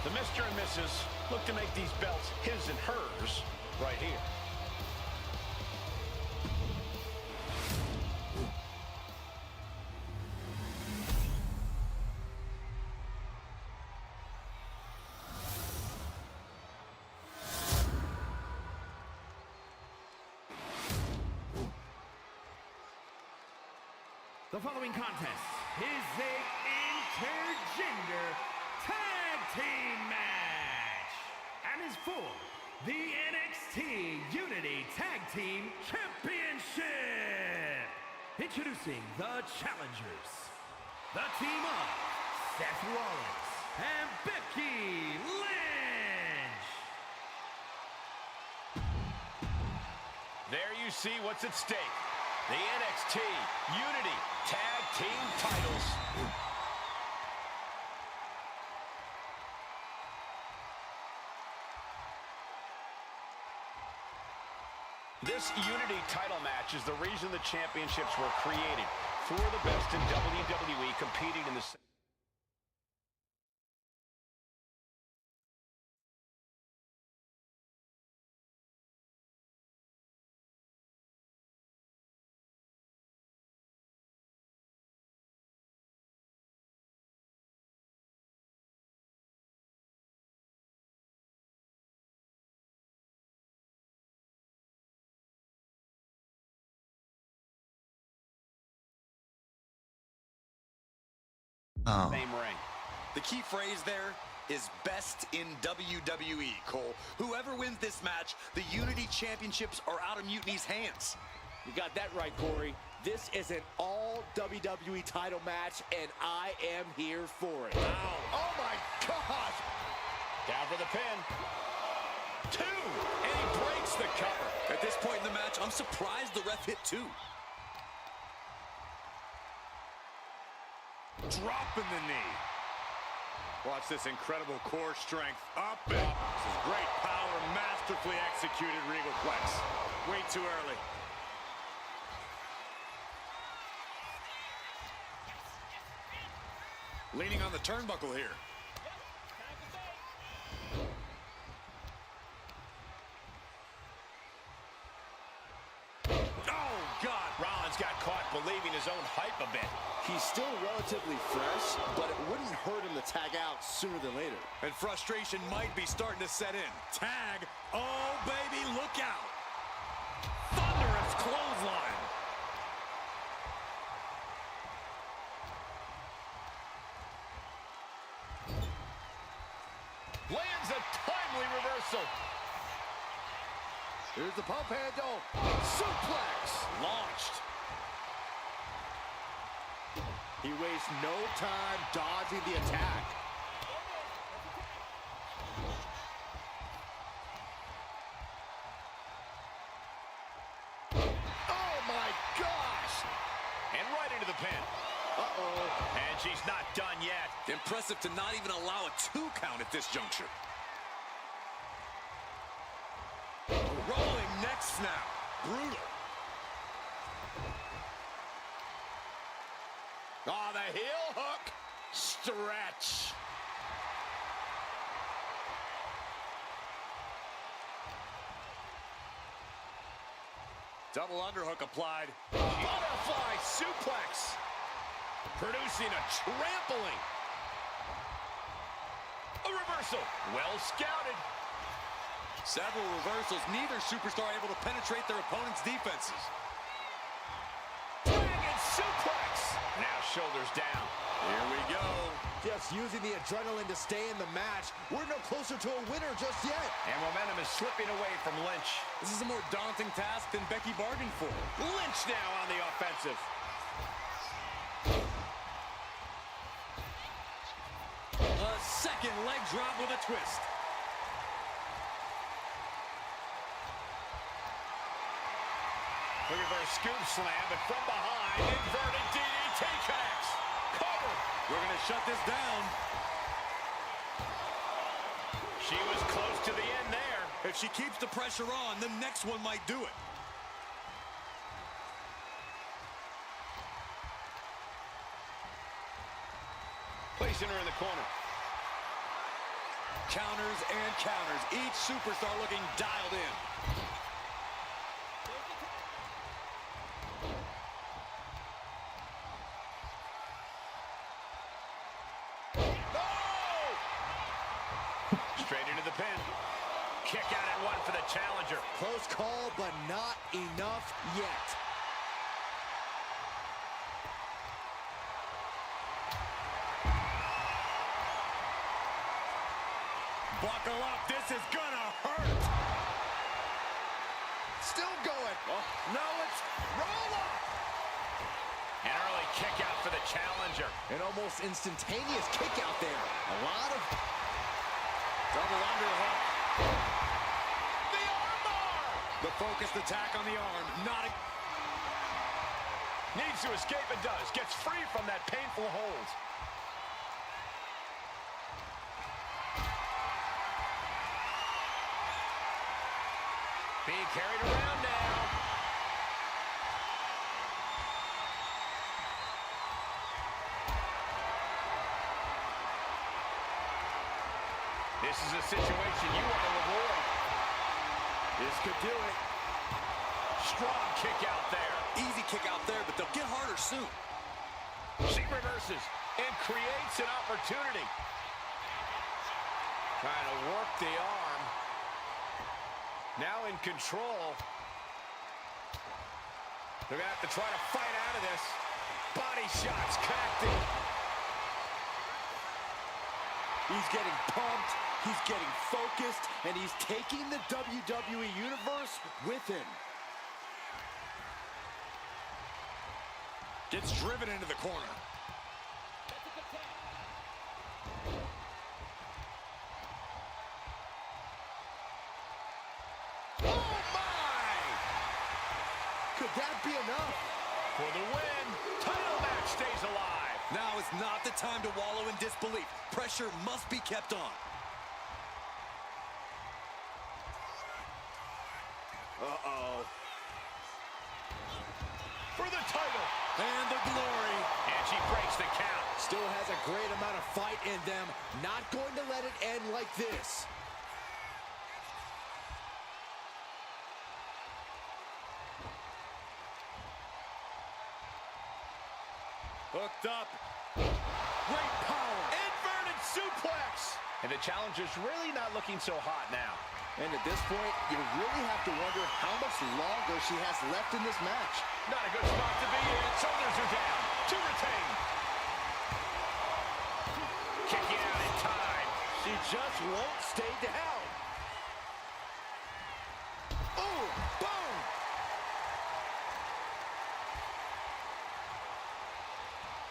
The Mr. and Mrs. look to make these belts his and hers right here. The following contest is a intergender tag team match and is for the NXT Unity Tag Team Championship. Introducing the challengers, the team of Seth Rollins and Becky Lynch. There you see what's at stake. The NXT Unity Tag Team titles. This Unity title match is the reason the championships were created. For the best in WWE competing in the Same ring. The key phrase there is best in WWE, Cole. Whoever wins this match, the Unity Championships are out of Mutiny's hands. You got that right, Corey. This is an all WWE title match, and I am here for it. Ow. Oh, my gosh. Down for the pin. 2, and he breaks the cover. At this point in the match, I'm surprised the ref hit 2. Dropping the knee. Watch this incredible core strength. Up and up. This is great power, masterfully executed Regal Flex. Way too early. Leaning on the turnbuckle here. Oh, God. Rollins got caught believing his own hype a bit. He's still relatively fresh, but it wouldn't hurt him to tag out sooner than later. And frustration might be starting to set in. Tag. Oh, baby, look out. Thunderous clothesline. Lands a timely reversal. Here's the pump handle. Suplex. Launched. He wastes no time dodging the attack. Oh, my gosh. And right into the pin. Uh-oh. And she's not done yet. Impressive to not even allow a 2 count at this juncture. Rolling neck snap. Brutal. Oh, the heel hook. Stretch. Double underhook applied. Butterfly suplex. Producing a trampling. A reversal. Well scouted. Several reversals. Neither superstar able to penetrate their opponent's defenses. Dragon suplex. Now shoulders down. Here we go. Just using the adrenaline to stay in the match. We're no closer to a winner just yet. And momentum is slipping away from Lynch. This is a more daunting task than Becky bargained for. Lynch now on the offensive. A second leg drop with a twist. Looking for a scoop slam, but from behind, inverted DDT connects. Cover. We're going to shut this down. She was close to the end there. If she keeps the pressure on, the next one might do it. Placing her in the corner. Counters and counters. Each superstar looking dialed in. Straight into the pin. Kick out at 1 for the challenger. Close call, but not enough yet. Buckle up. This is gonna hurt. Still going. Oh, no, it's roll up. An early kick out for the challenger. An almost instantaneous kick out there. A lot of double underhook. The armbar. The focused attack on the arm. Not a... Needs to escape and does. Gets free from that painful hold. Being carried around now. This is a situation you want to avoid. This could do it. Strong kick out there. Easy kick out there, but they'll get harder soon. She reverses and creates an opportunity. Trying to work the arm. Now in control. They're going to have to try to fight out of this. Body shots connecting. He's getting pumped, he's getting focused, and he's taking the WWE Universe with him. Gets driven into the corner. Oh my! Could that be enough? For the win, title match stays alive. Now is not the time to wallow in disbelief. Pressure must be kept on. Uh-oh. For the title. And the glory. And she breaks the count. Still has a great amount of fight in them. Not going to let it end like this. Hooked up. Great power. Inverted suplex. And the challenger's really not looking so hot now. And at this point, you really have to wonder how much longer she has left in this match. Not a good spot to be in. Shoulders are down. To retain. Kicking out in time. She just won't stay down. Oh, boom!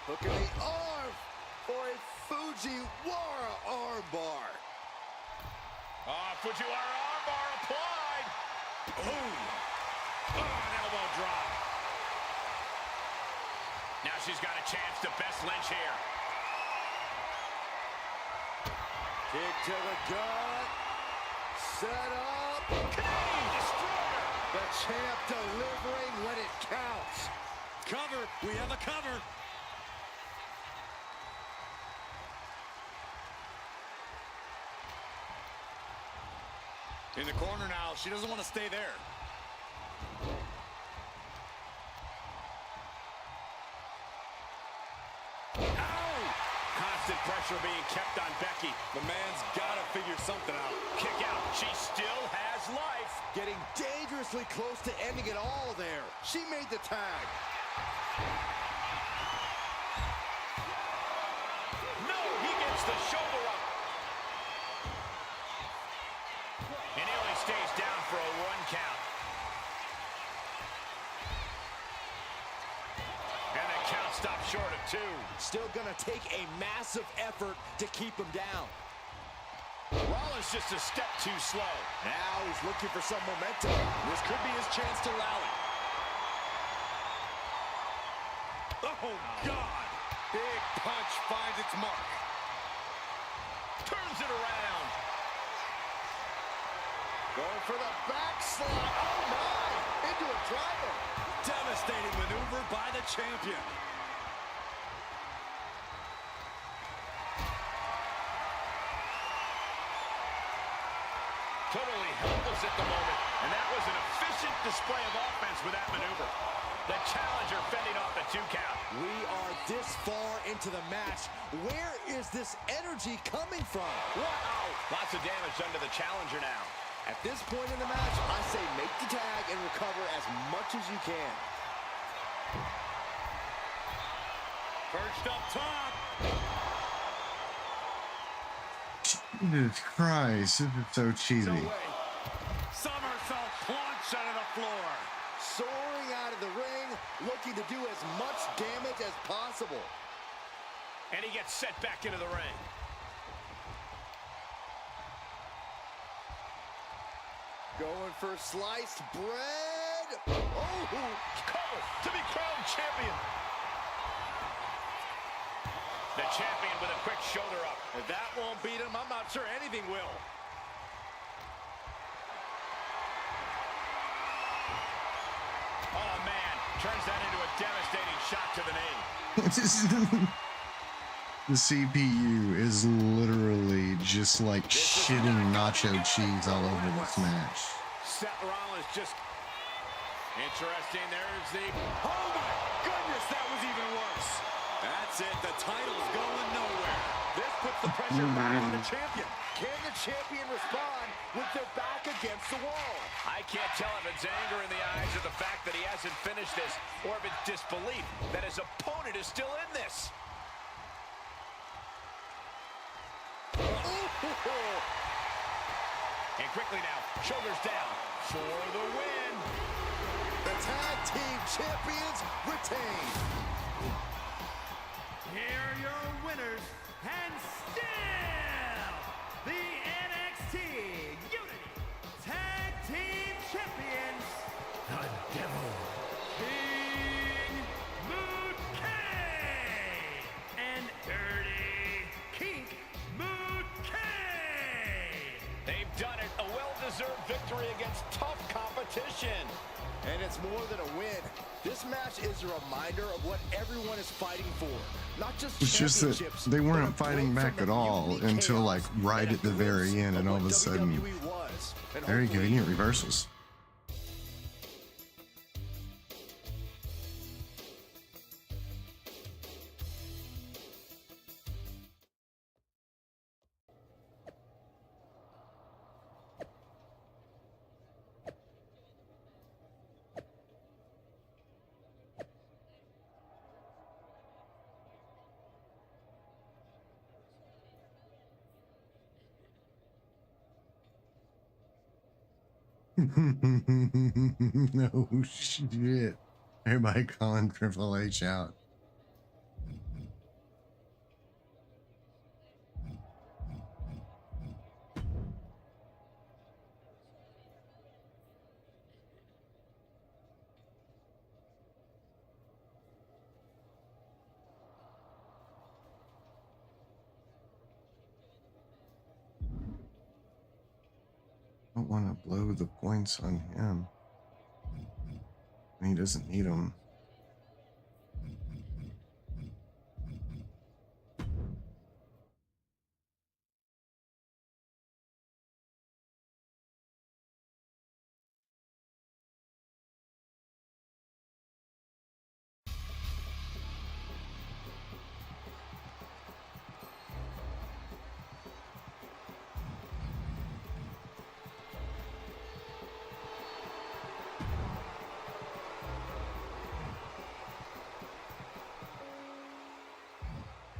Hooking the arm for a Fujiwara armbar. Fujiwara armbar applied. Boom. Oh, an elbow drop. Now she's got a chance to best Lynch here. Kick to the gut. Set up. Kane destroyer. The champ delivering when it counts. Cover. We have a cover. In the corner now. She doesn't want to stay there. Ow! Constant pressure being kept on Becky. The man's got to figure something out. Kick out. She still has life. Getting dangerously close to ending it all there. She made the tag. No, he gets the shoulder up. And he only stays down for a 1 count. And the count stops short of 2. Still gonna take a massive effort to keep him down. Rollins just a step too slow. Now he's looking for some momentum. This could be his chance to rally. Oh, God. Big punch finds its mark. Turns it around. Going for the backslide. Oh, my. Into a driver. Devastating maneuver by the champion. Totally helpless at the moment. And that was an efficient display of offense with that maneuver. The challenger fending off the 2 count. We are this far into the match. Where is this energy coming from? Wow! Lots of damage done to the challenger now. At this point in the match, I say make the tag and recover as much as you can. Perched up top. Jesus Christ, this is so cheesy. Somersault plunge out of the floor. Soaring out of the ring, looking to do as much damage as possible. And he gets set back into the ring. Going for sliced bread. Oh, cover to be crowned champion. The champion with a quick shoulder up. If that won't beat him, I'm not sure anything will. Oh, man. Turns that into a devastating shot to the knee. The CPU is literally just like shitting nacho cheese all over this match. Seth Rollins just... Interesting. There's the... Oh, my goodness, that was even worse. That's it. The title's going nowhere. This puts the pressure back on the champion. Can the champion respond with their back against the wall? I can't tell if it's anger in the eyes or the fact that he hasn't finished this, or if it's disbelief that his opponent is still in this. And quickly now, shoulders down for the win. The tag team champions retain. Here are your winners, and still the NXT Unity Tag Team Champions, the Devil King Moot-Kay and Dirty King Moot-Kay. They've done it, a well-deserved victory against tough competition. And it's more than a win. This match is a reminder of what everyone is fighting for. Not just It's just that championships, they but weren't a fighting break back from at the all unity until chaos like right and at the a very glimpse end, and all of a what sudden, WWE was. And very hopefully convenient reversals. No shit. Everybody calling Triple H out. I don't want to blow the points on him. He doesn't need them.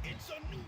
It's a new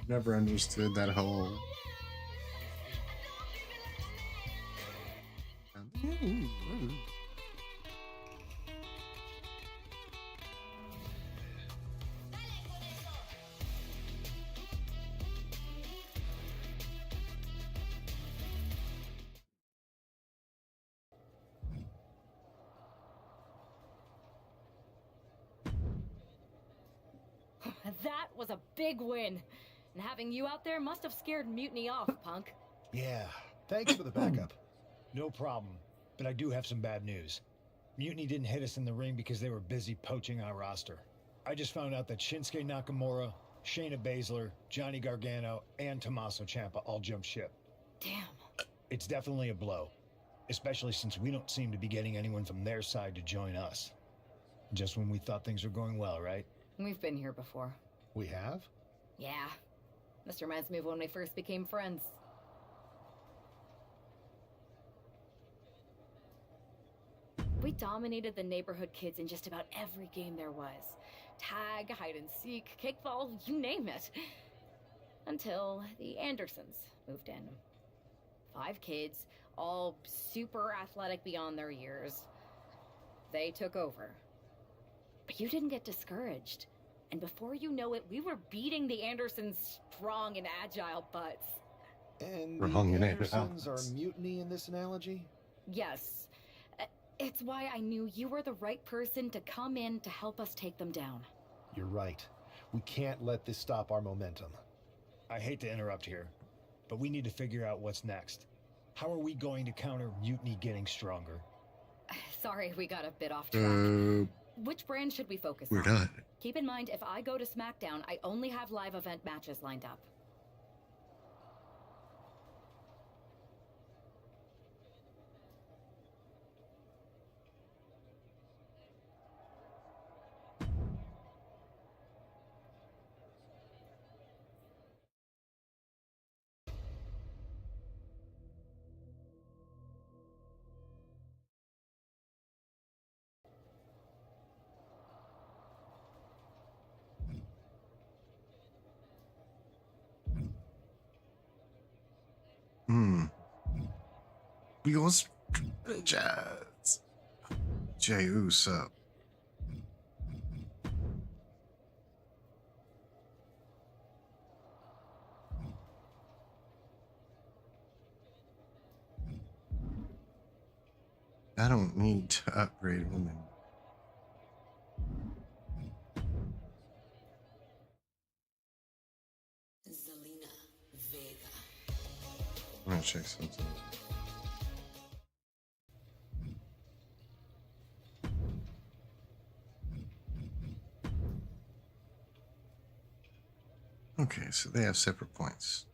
Never understood that whole. That was a big win. And having you out there must have scared Mutiny off, punk. Yeah, thanks for the backup. No problem, but I do have some bad news. Mutiny didn't hit us in the ring because they were busy poaching our roster. I just found out that Shinsuke Nakamura, Shayna Baszler, Johnny Gargano, and Tommaso Ciampa all jumped ship. Damn. It's definitely a blow, especially since we don't seem to be getting anyone from their side to join us. Just when we thought things were going well, right? We've been here before. We have? Yeah. Mr. reminds me of when we first became friends. We dominated the neighborhood kids in just about every game there was. Tag, hide and seek, kickball, you name it. Until the Andersons moved in. 5 kids, all super athletic beyond their years. They took over. But you didn't get discouraged. And before you know it, we were beating the Andersons' strong and agile butts. And Wrong the in Andersons are Andersons. mutiny in this analogy? Yes. It's why I knew you were the right person to come in to help us take them down. You're right. We can't let this stop our momentum. I hate to interrupt here, but we need to figure out what's next. How are we going to counter Mutiny getting stronger? Sorry, we got a bit off track. Which brand should we focus We're on? not. Keep in mind, if I go to SmackDown, I only have live event matches lined up. We gonna jazz. Jey Uso. I don't need to upgrade him. I'm gonna check something. Okay, so they have separate points.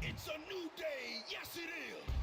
It's a new day, yes it is!